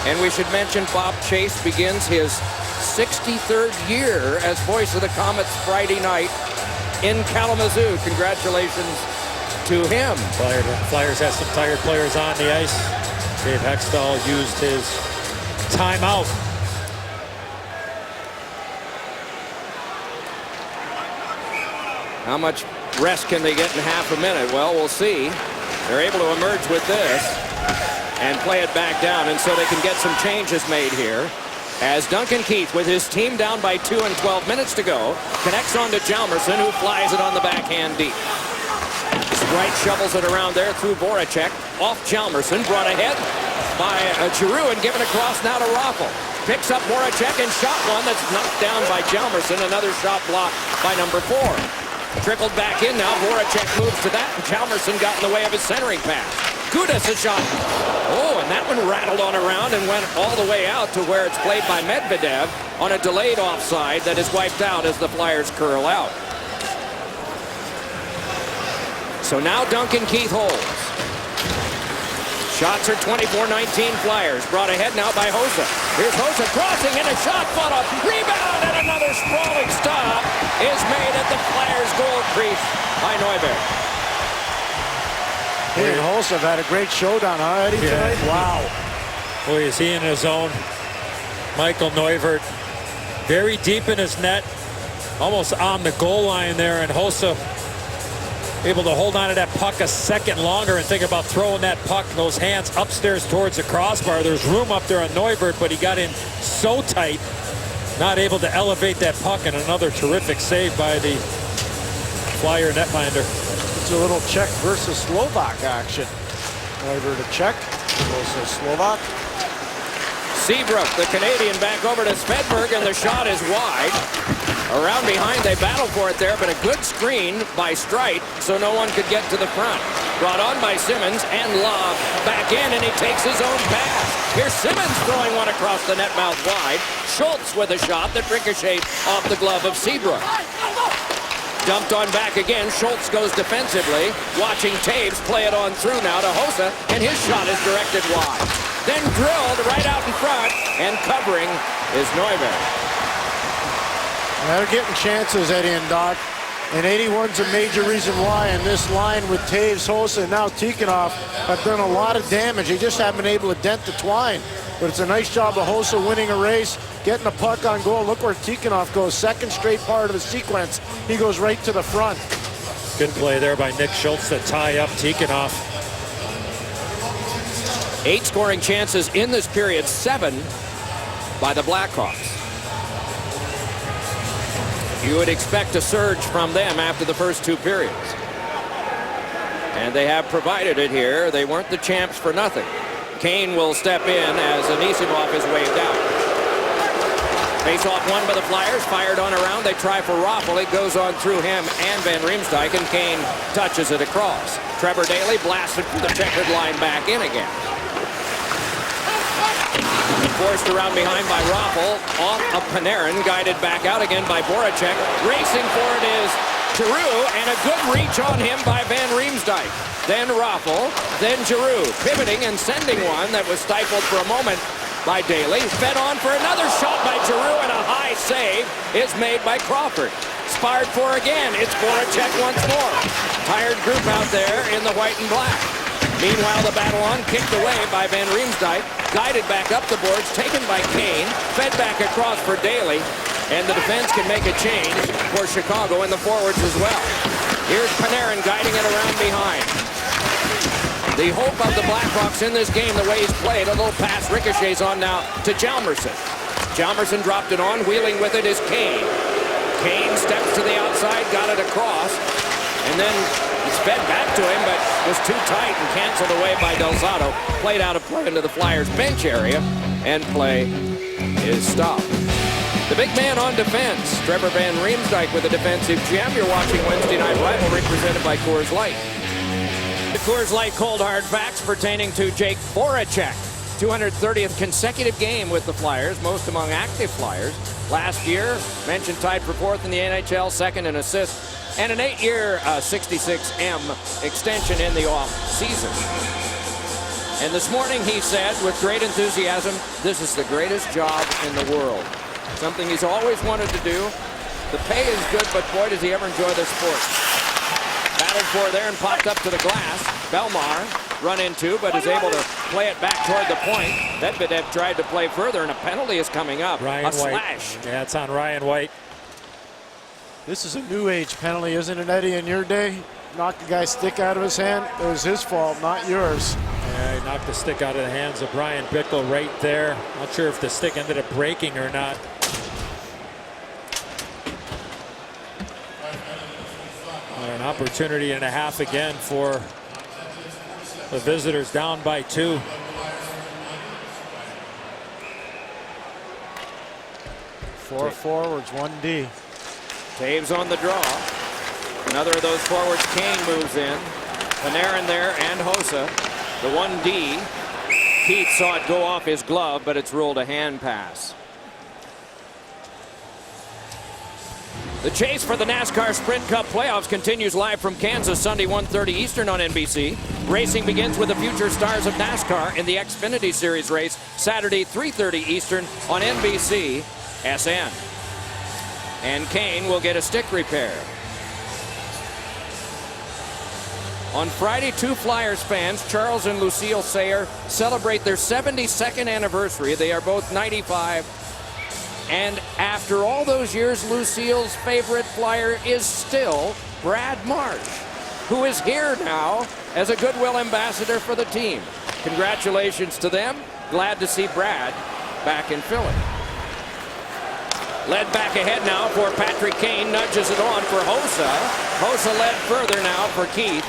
And we should mention Bob Chase begins his 63rd year as voice of the Comets Friday night in Kalamazoo. Congratulations to him. Flyers has some tired players on the ice. Dave Hextall used his timeout. How much rest can they get in half a minute? Well, we'll see. They're able to emerge with this and play it back down, and so they can get some changes made here. As Duncan Keith, with his team down by 2 and 12 minutes to go, connects on to Hjalmarsson, who flies it on the backhand deep. Wright shovels it around there through Voracek. Off Hjalmarsson, brought ahead by Giroux and given across now to Raffl. Picks up Voracek and shot one that's knocked down by Hjalmarsson. Another shot blocked by number 4. Trickled back in now. Voracek moves to that, and Hjalmarsson got in the way of his centering pass. Gudas a shot. Oh, and that one rattled on around and went all the way out to where it's played by Medvedev on a delayed offside that is wiped out as the Flyers curl out. So now Duncan Keith holds. Shots are 24-19 Flyers. Brought ahead now by Hossa. Here's Hossa crossing and a shot fought up. Rebound and another sprawling stop is made at the Flyers goal crease by Neuberg. He and Hossa have had a great showdown, huh, Eddie, tonight? Wow. Boy, is he in his zone. Michael Neuvirth very deep in his net, almost on the goal line there, and Hossa able to hold on to that puck a second longer and think about throwing that puck, those hands upstairs towards the crossbar. There's room up there on Neuvirth, but he got in so tight, not able to elevate that puck, and another terrific save by the Flyer netminder. It's a little Czech versus Slovak action. Neuvirth to Czech, also Slovak. Seabrook, the Canadian, back over to Svedberg, and the shot is wide. Around behind, they battle for it there, but a good screen by Streit, so no one could get to the front. Brought on by Simmons, and lob back in, and he takes his own pass. Here's Simmons throwing one across the net mouth wide. Schultz with a shot that ricochets off the glove of Seabrook. Dumped on back again. Schultz goes defensively, watching Taves play it on through now to Hossa, and his shot is directed wide. Then drilled right out in front, and covering is Neuberg. They're getting chances, Eddie and Doc. And 81's a major reason why. And this line with Taves, Hossa, and now Tikhonov have done a lot of damage. They just haven't been able to dent the twine. But it's a nice job of Hossa winning a race, getting the puck on goal. Look where Tikhonov goes. Second straight part of the sequence. He goes right to the front. Good play there by Nick Schultz to tie up Tikhonov. 8 scoring chances in this period, 7 by the Blackhawks. You would expect a surge from them after the first 2 periods. And they have provided it here. They weren't the champs for nothing. Kane will step in as Anisimov is waved out. Face-off won by the Flyers, fired on around. They try for Raffle. It goes on through him and Van Riemsdyk, and Kane touches it across. Trevor Daley blasted through the checkered line back in again. Forced around behind by Raffle, off of Panarin, guided back out again by Voracek. Racing for it is Giroux, and a good reach on him by Van Riemsdyk. Then Raffle, then Giroux, pivoting and sending one that was stifled for a moment by Daley. Fed on for another shot by Giroux, and a high save is made by Crawford. Sparred for again, it's Voracek once more. Tired group out there in the white and black. Meanwhile, the battle on, kicked away by Van Riemsdyk, guided back up the boards, taken by Kane, fed back across for Daley, and the defense can make a change for Chicago and the forwards as well. Here's Panarin guiding it around behind. The hope of the Blackhawks in this game, the way he's played, a little pass ricochets on now to Hjalmarsson. Hjalmarsson dropped it on, wheeling with it is Kane. Kane steps to the outside, got it across, and then it's fed back to him, but was too tight and canceled away by Del Zotto. Played out of play into the Flyers bench area, and play is stopped. The big man on defense, Trevor Van Riemsdyk with a defensive gem. You're watching Wednesday Night Rivalry presented by Coors Light. The Coors Light cold hard facts pertaining to Jake Voracek. 230th consecutive game with the Flyers, most among active Flyers. Last year, mentioned tied for 4th in the NHL, 2nd in assists, and an 8-year 66M extension in the off-season. And this morning he said, with great enthusiasm, this is the greatest job in the world. Something he's always wanted to do. The pay is good, but boy, does he ever enjoy this sport. Battled for there and popped up to the glass. Belmar run into, but is able to play it back toward the point. Medvedev tried to play further, and a penalty is coming up. Ryan White. Slash. Yeah, it's on Ryan White. This is a new age penalty, isn't it, Eddie? In your day, knocked the guy's stick out of his hand. It was his fault, not yours. Yeah, he knocked the stick out of the hands of Brian Bickle right there. Not sure if the stick ended up breaking or not. An opportunity and a half again for the visitors, down by 2. Four forwards, 1D. Taves on the draw. Another of those forwards, Kane moves in. Panarin there and Hossa. The 1D. Keith saw it go off his glove, but it's ruled a hand pass. The chase for the NASCAR Sprint Cup playoffs continues live from Kansas Sunday 1:30 Eastern on NBC. Racing begins with the future stars of NASCAR in the Xfinity Series race Saturday 3:30 Eastern on NBC SN. And Kane will get a stick repair. On Friday, two Flyers fans, Charles and Lucille Sayer, celebrate their 72nd anniversary. They are both 95. And after all those years, Lucille's favorite Flyer is still Brad Marsh, who is here now as a goodwill ambassador for the team. Congratulations to them. Glad to see Brad back in Philly. Led back ahead now for Patrick Kane, nudges it on for Hossa. Hossa led further now for Keith.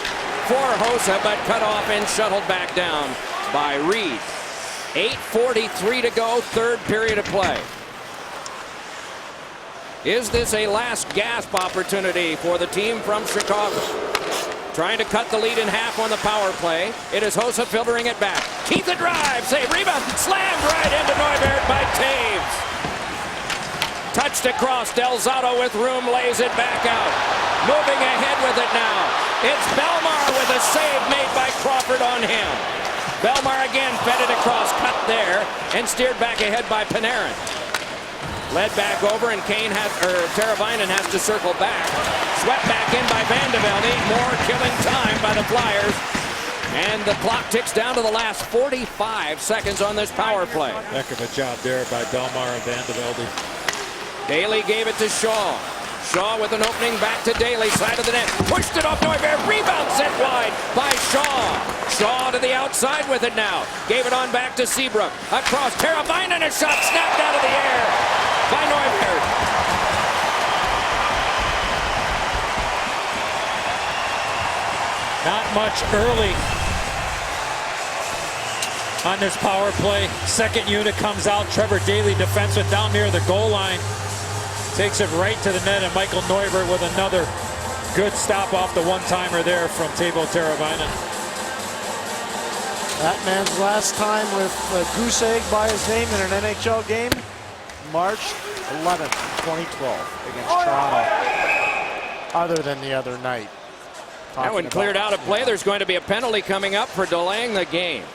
For Hossa, but cut off and shuttled back down by Reed. 8:43 to go, third period of play. Is this a last gasp opportunity for the team from Chicago? Trying to cut the lead in half on the power play. It is Hossa filtering it back. Keith a drive, save, rebound, slammed right into Neuberg by Taves. Touched across, Del Zotto with room, lays it back out. Moving ahead with it now. It's Belmar with a save made by Crawford on him. Belmar again fed it across, cut there, and steered back ahead by Panarin. Led back over, and Teravainen has to circle back. Swept back in by Vandevelde. More killing time by the Flyers. And the clock ticks down to the last 45 seconds on this power play. Heck of a job there by Belmar and Vandevelde. Daly gave it to Shaw. Shaw with an opening back to Daly, side of the net. Pushed it off Neuberg. Rebound set wide by Shaw. Shaw to the outside with it now. Gave it on back to Seabrook. Across Teravainen, a shot snapped out of the air by Neuberg. Not much early on this power play. Second unit comes out. Trevor Daly, defenseman down near the goal line. Takes it right to the net, and Michael Neuberg with another good stop off the one-timer there from Teuvo Teravainen. That man's last time with a goose egg by his name in an NHL game, March 11th, 2012 against Toronto, other than the other night. That one cleared out of play. There's going to be a penalty coming up for delaying the game.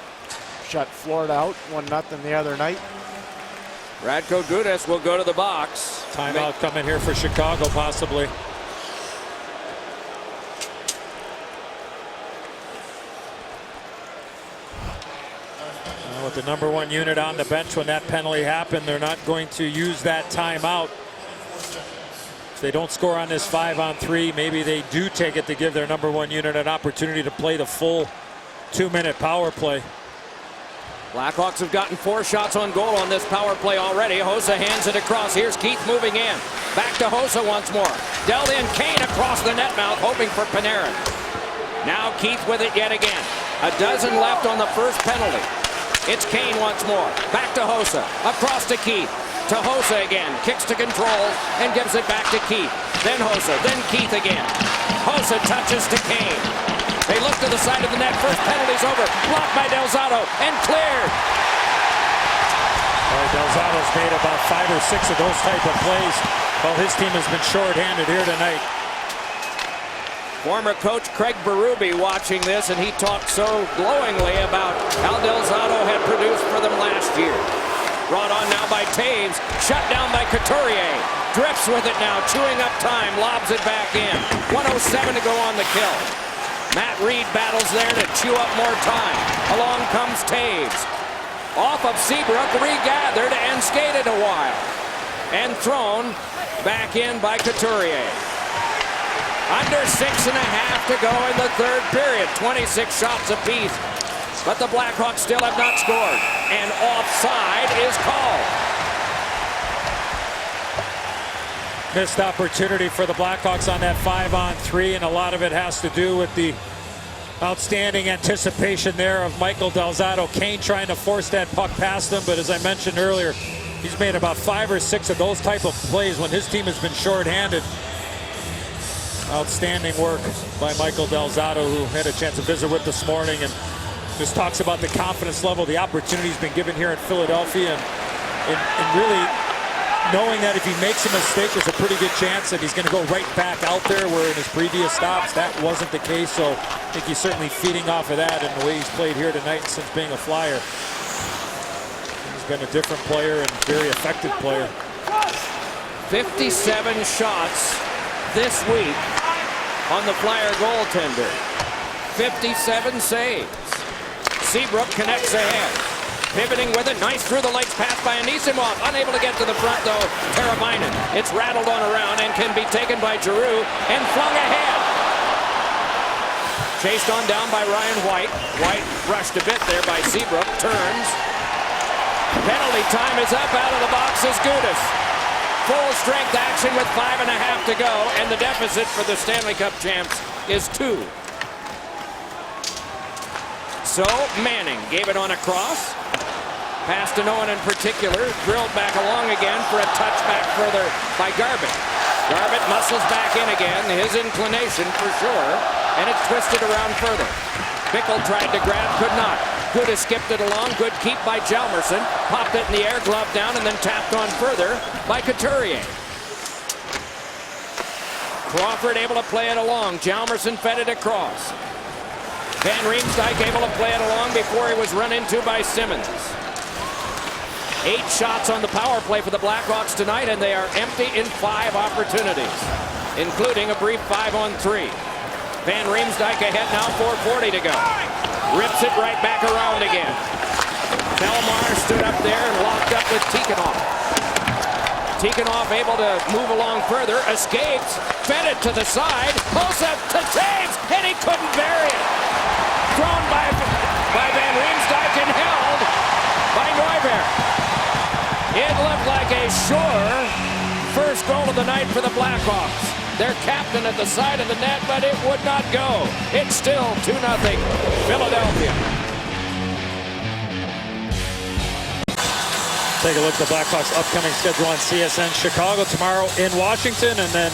Shut Florida out 1-0 the other night. Radko Gudas will go to the box. Timeout coming here for Chicago, possibly. With the number one unit on the bench when that penalty happened, they're not going to use that timeout. If they don't score on this 5-on-3, maybe they do take it to give their number one unit an opportunity to play the full 2-minute power play. Blackhawks have gotten 4 shots on goal on this power play already. Hossa hands it across. Here's Keith moving in. Back to Hossa once more. Dealt in, Kane across the net mouth, hoping for Panarin. Now Keith with it yet again. A dozen left on the first penalty. It's Kane once more. Back to Hossa. Across to Keith. To Hossa again. Kicks to control and gives it back to Keith. Then Hossa. Then Keith again. Hossa touches to Kane. They look to the side of the net. First penalty's over. Blocked by Del Zotto and cleared. Del Zotto's made about 5 or 6 of those type of plays. Well, his team has been shorthanded here tonight. Former coach Craig Berube watching this, and he talked so glowingly about how Del Zotto had produced for them last year. Brought on now by Taves. Shut down by Couturier. Drifts with it now, chewing up time. Lobs it back in. 1:07 to go on the kill. Matt Reed battles there to chew up more time. Along comes Taves. Off of Seabrook, regathered and skated a while. And thrown back in by Couturier. Under 6.5 to go in the third period. 26 shots apiece. But the Blackhawks still have not scored. And offside is called. Missed opportunity for the Blackhawks on that 5-on-3, and a lot of it has to do with the outstanding anticipation there of Michael Del Zotto. Kane trying to force that puck past him, but as I mentioned earlier, he's made about 5 or 6 of those type of plays when his team has been shorthanded. Outstanding work by Michael Del Zotto, who had a chance to visit with this morning, and Just talks about the confidence level, the opportunity he's been given here in Philadelphia, and really knowing that if he makes a mistake, there's a pretty good chance that he's going to go right back out there, where in his previous stops, that wasn't the case. So I think he's certainly feeding off of that and the way he's played here tonight since being a Flyer. He's been a different player and very effective player. 57 shots this week on the Flyer goaltender. 57 saves. Seabrook connects ahead. Pivoting with it. Nice through the legs pass by Anisimov. Unable to get to the front, though. Teravainen. It's rattled on around and can be taken by Giroux and flung ahead. Chased on down by Ryan White. White rushed a bit there by Seabrook. Turns. Penalty time is up. Out of the box is Gudas. Full strength action with 5.5 to go, and the deficit for the Stanley Cup champs is 2. So Manning gave it on a cross. Pass to no one in particular. Drilled back along again for a touchback further by Garbutt. Garbutt muscles back in again. His inclination for sure. And it's twisted around further. Bickle tried to grab, could not. Gudas skipped it along. Good keep by Hjalmarsson. Popped it in the air, glove down, and then tapped on further by Couturier. Crawford able to play it along. Hjalmarsson fed it across. Van Riemsdyk able to play it along before he was run into by Simmons. 8 shots on the power play for the Blackhawks tonight, and they are empty in 5 opportunities, including a brief 5-on-3. Van Riemsdyk ahead now, 4:40 to go. Rips it right back around again. Bellemare stood up there and locked up with Tikhonov. Tikhonov able to move along further, escapes, fed it to the side, Hossa to Taves, and he couldn't bury it. Thrown by Van Riemsdyk and held by Neuberg. It looked like a sure first goal of the night for the Blackhawks. Their captain at the side of the net, but it would not go. It's still 2-0 Philadelphia. Take a look at the Blackhawks' upcoming schedule on CSN. Chicago tomorrow in Washington, and then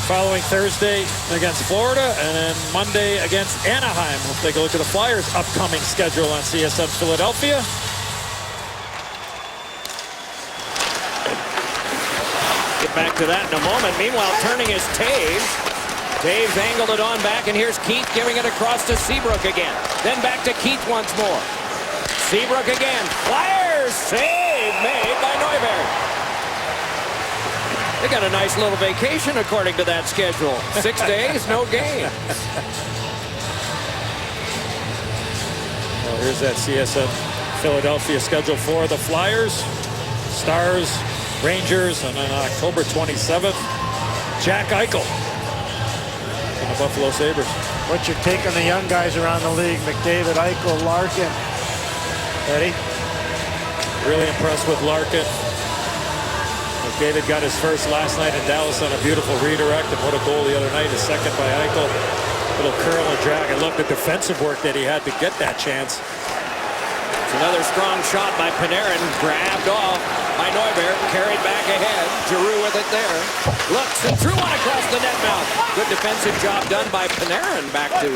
following Thursday against Florida, and then Monday against Anaheim. We'll take a look at the Flyers' upcoming schedule on CSN Philadelphia. Get back to that in a moment. Meanwhile, turning is Taves. Taves angled it on back, and here's Keith giving it across to Seabrook again. Then back to Keith once more. Seabrook again. Flyers save made by Neuberg. They got a nice little vacation according to that schedule. 6 days, no game. Well, here's that CSN Philadelphia schedule for the Flyers. Stars, Rangers, and on October 27th, Jack Eichel and the Buffalo Sabres. What's your take on the young guys around the league? McDavid, Eichel, Larkin. Eddie? Really impressed with Larkin. McDavid got his first last night in Dallas on a beautiful redirect, and what a goal the other night. His second by Eichel. Little curl and drag. I love the defensive work that he had to get that chance. It's another strong shot by Panarin. Grabbed off by Neuberg. Carried back ahead. Giroux with it there. Looks and threw one across the net mouth. Good defensive job done by Panarin. Back to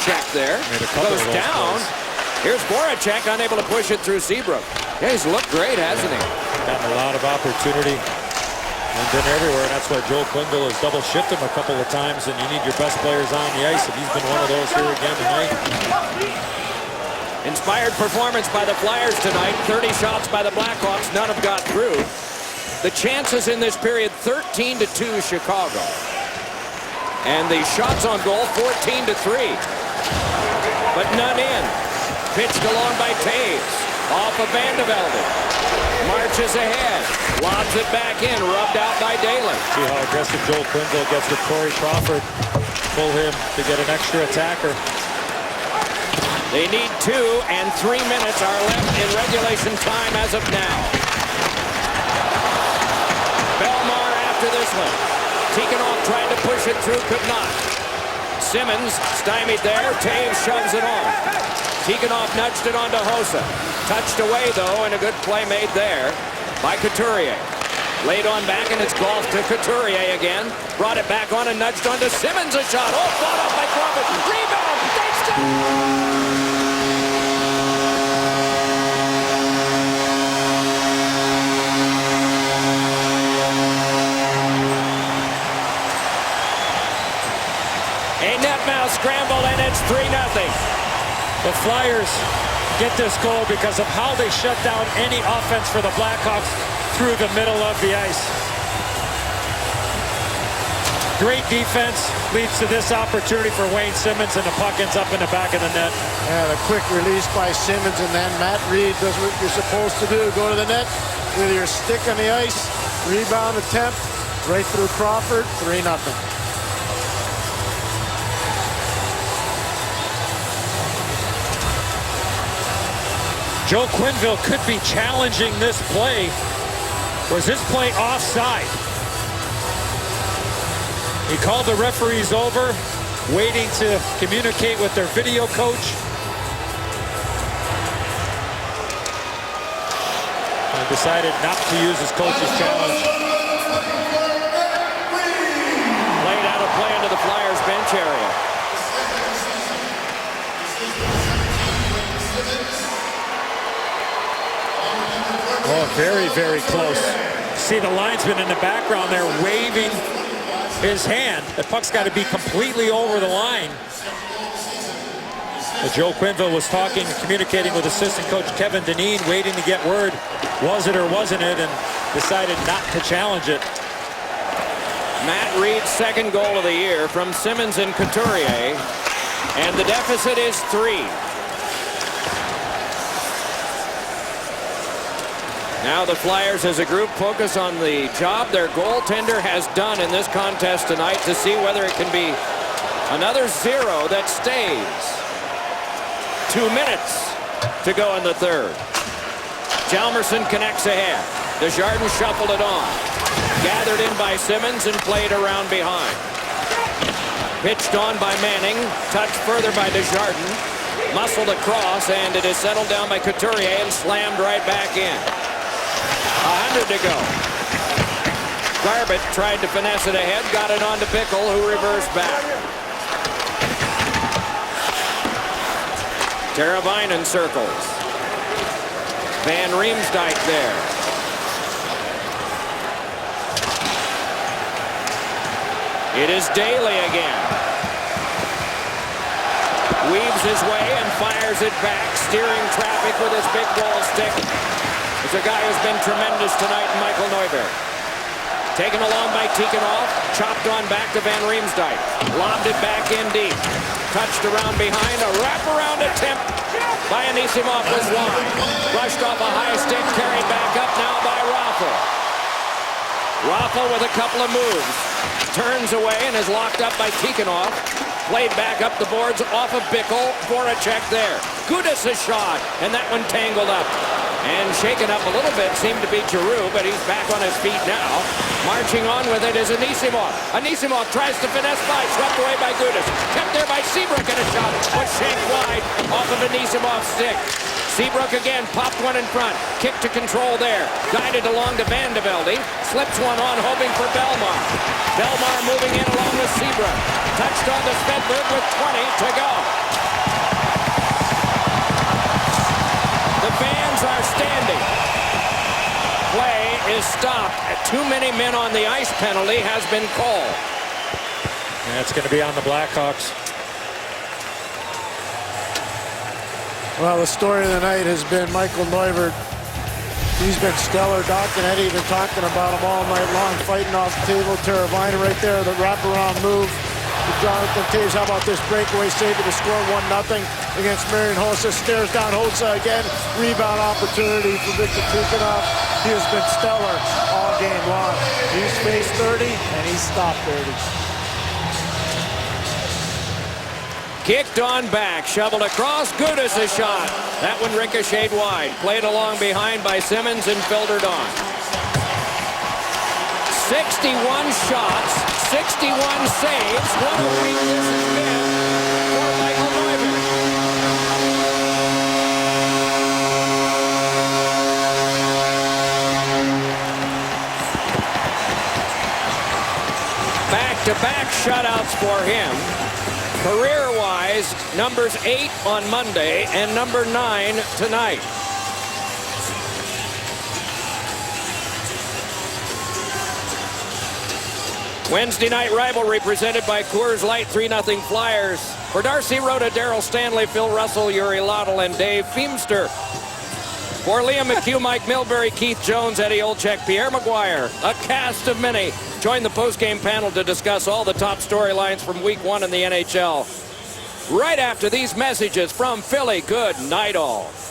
check there. Goes down. Plays. Here's Voracek unable to push it through Seabrook. Yeah, he's looked great, hasn't he? Gotten a lot of opportunity and been everywhere. And that's why Joel Quenneville has double shifted him a couple of times, and you need your best players on the ice, and he's been one of those here again tonight. Inspired performance by the Flyers tonight. 30 shots by the Blackhawks. None have got through. The chances in this period, 13-2 Chicago. And the shots on goal, 14-3. But none in. Pitched along by Taves. Off of Van de Velde. Marches ahead. Lobs it back in. Rubbed out by Daly. See how aggressive Joel Quenneville gets with Corey Crawford. Pull him to get an extra attacker. They need 2, and 3 minutes are left in regulation time as of now. Bellemare after this one. Tikhonov tried to push it through, could not. Simmons stymied there. Taves shoves it on. Tikhonov nudged it onto Hossa. Touched away, though, and a good play made there by Couturier. Laid on back, and it's golf to Couturier again. Brought it back on and nudged onto Simmons. A shot. Oh, fought up by Crawford. Rebound. They Flyers get this goal because of how they shut down any offense for the Blackhawks through the middle of the ice. Great defense leads to this opportunity for Wayne Simmonds, and the puck ends up in the back of the net. And a quick release by Simmonds, and then Matt Reed does what you're supposed to do. Go to the net with your stick on the ice, rebound attempt, right through Crawford, 3-0. Joe Quenneville could be challenging this play. Was this play offside? He called the referees over, waiting to communicate with their video coach. And decided not to use his coach's challenge. Played out of play into the Flyers bench area. Oh, very, very close. See the linesman in the background there waving his hand. The puck's got to be completely over the line. But Joe Quenneville was talking, communicating with assistant coach Kevin Dineen, waiting to get word, was it or wasn't it, and decided not to challenge it. Matt Reed's second goal of the year from Simmonds and Couturier, and the deficit is 3. Now the Flyers as a group focus on the job their goaltender has done in this contest tonight to see whether it can be another 0 that stays. 2 minutes to go in the third. Hjalmarsson connects ahead. Desjardins shuffled it on. Gathered in by Simmonds and played around behind. Pitched on by Manning. Touched further by Desjardins. Muscled across, and it is settled down by Couturier and slammed right back in. 100 to go. Garbutt tried to finesse it ahead, got it on to Bickle, who reversed back. Teravainen circles. Van Riemsdyk there. It is Daly again. Weaves his way and fires it back, steering traffic with his big goal stick. It's a guy who's been tremendous tonight, Michael Neuberg. Taken along by Tikhonov, chopped on back to Van Riemsdyk. Lobbed it back in deep. Touched around behind, a wraparound attempt by Anisimov was wide. Brushed off a high stick, carried back up now by Raffl. Raffl with a couple of moves. Turns away and is locked up by Tikhonov. Played back up the boards off of Bickle. Voracek there. Gudas' shot, and that one tangled up. And shaken up a little bit seemed to be Giroux, but he's back on his feet now. Marching on with it is Anisimov. Anisimov tries to finesse by, swept away by Gudas. Kept there by Seabrook, and a shot was shanked wide off of Anisimov's stick. Seabrook again popped one in front. Kick to control there. Guided along to Van de Velde. Slips one on, hoping for Belmar. Belmar moving in along with Seabrook. Touched on to Svedberg with 20 to go. The fans are standing. Play is stopped. Too many men on the ice penalty has been called. And it's going to be on the Blackhawks. Well, the story of the night has been Michael Neuberg. He's been stellar. Doc and Eddie have been talking about him all night long, fighting off the table. Teravainen right there, the wraparound move. Jonathan Toews, how about this breakaway save to score 1-0 against Marian Hossa. Stares down Hossa again. Rebound opportunity for Viktor Tikhonov. He has been stellar all game long. He's faced 30 and he's stopped 30. Kicked on back, shoveled across, Gudas' shot. That one ricocheted wide. Played along behind by Simmonds and filtered on. 61 shots, 61 saves. What a week this has been for Michael Neuberg. Back-to-back shutouts for him. Career-wise, numbers 8 on Monday and number 9 tonight. Wednesday night rivalry presented by Coors Light. 3-0 Flyers For Darcy Rhoda, Daryl Stanley, Phil Russell, Yuri Lottle, and Dave Feemster. For Liam McHugh, Mike Milbury, Keith Jones, Eddie Olczyk, Pierre Maguire, a cast of many. Join the post-game panel to discuss all the top storylines from Week 1 in the NHL. Right after these messages from Philly, good night all.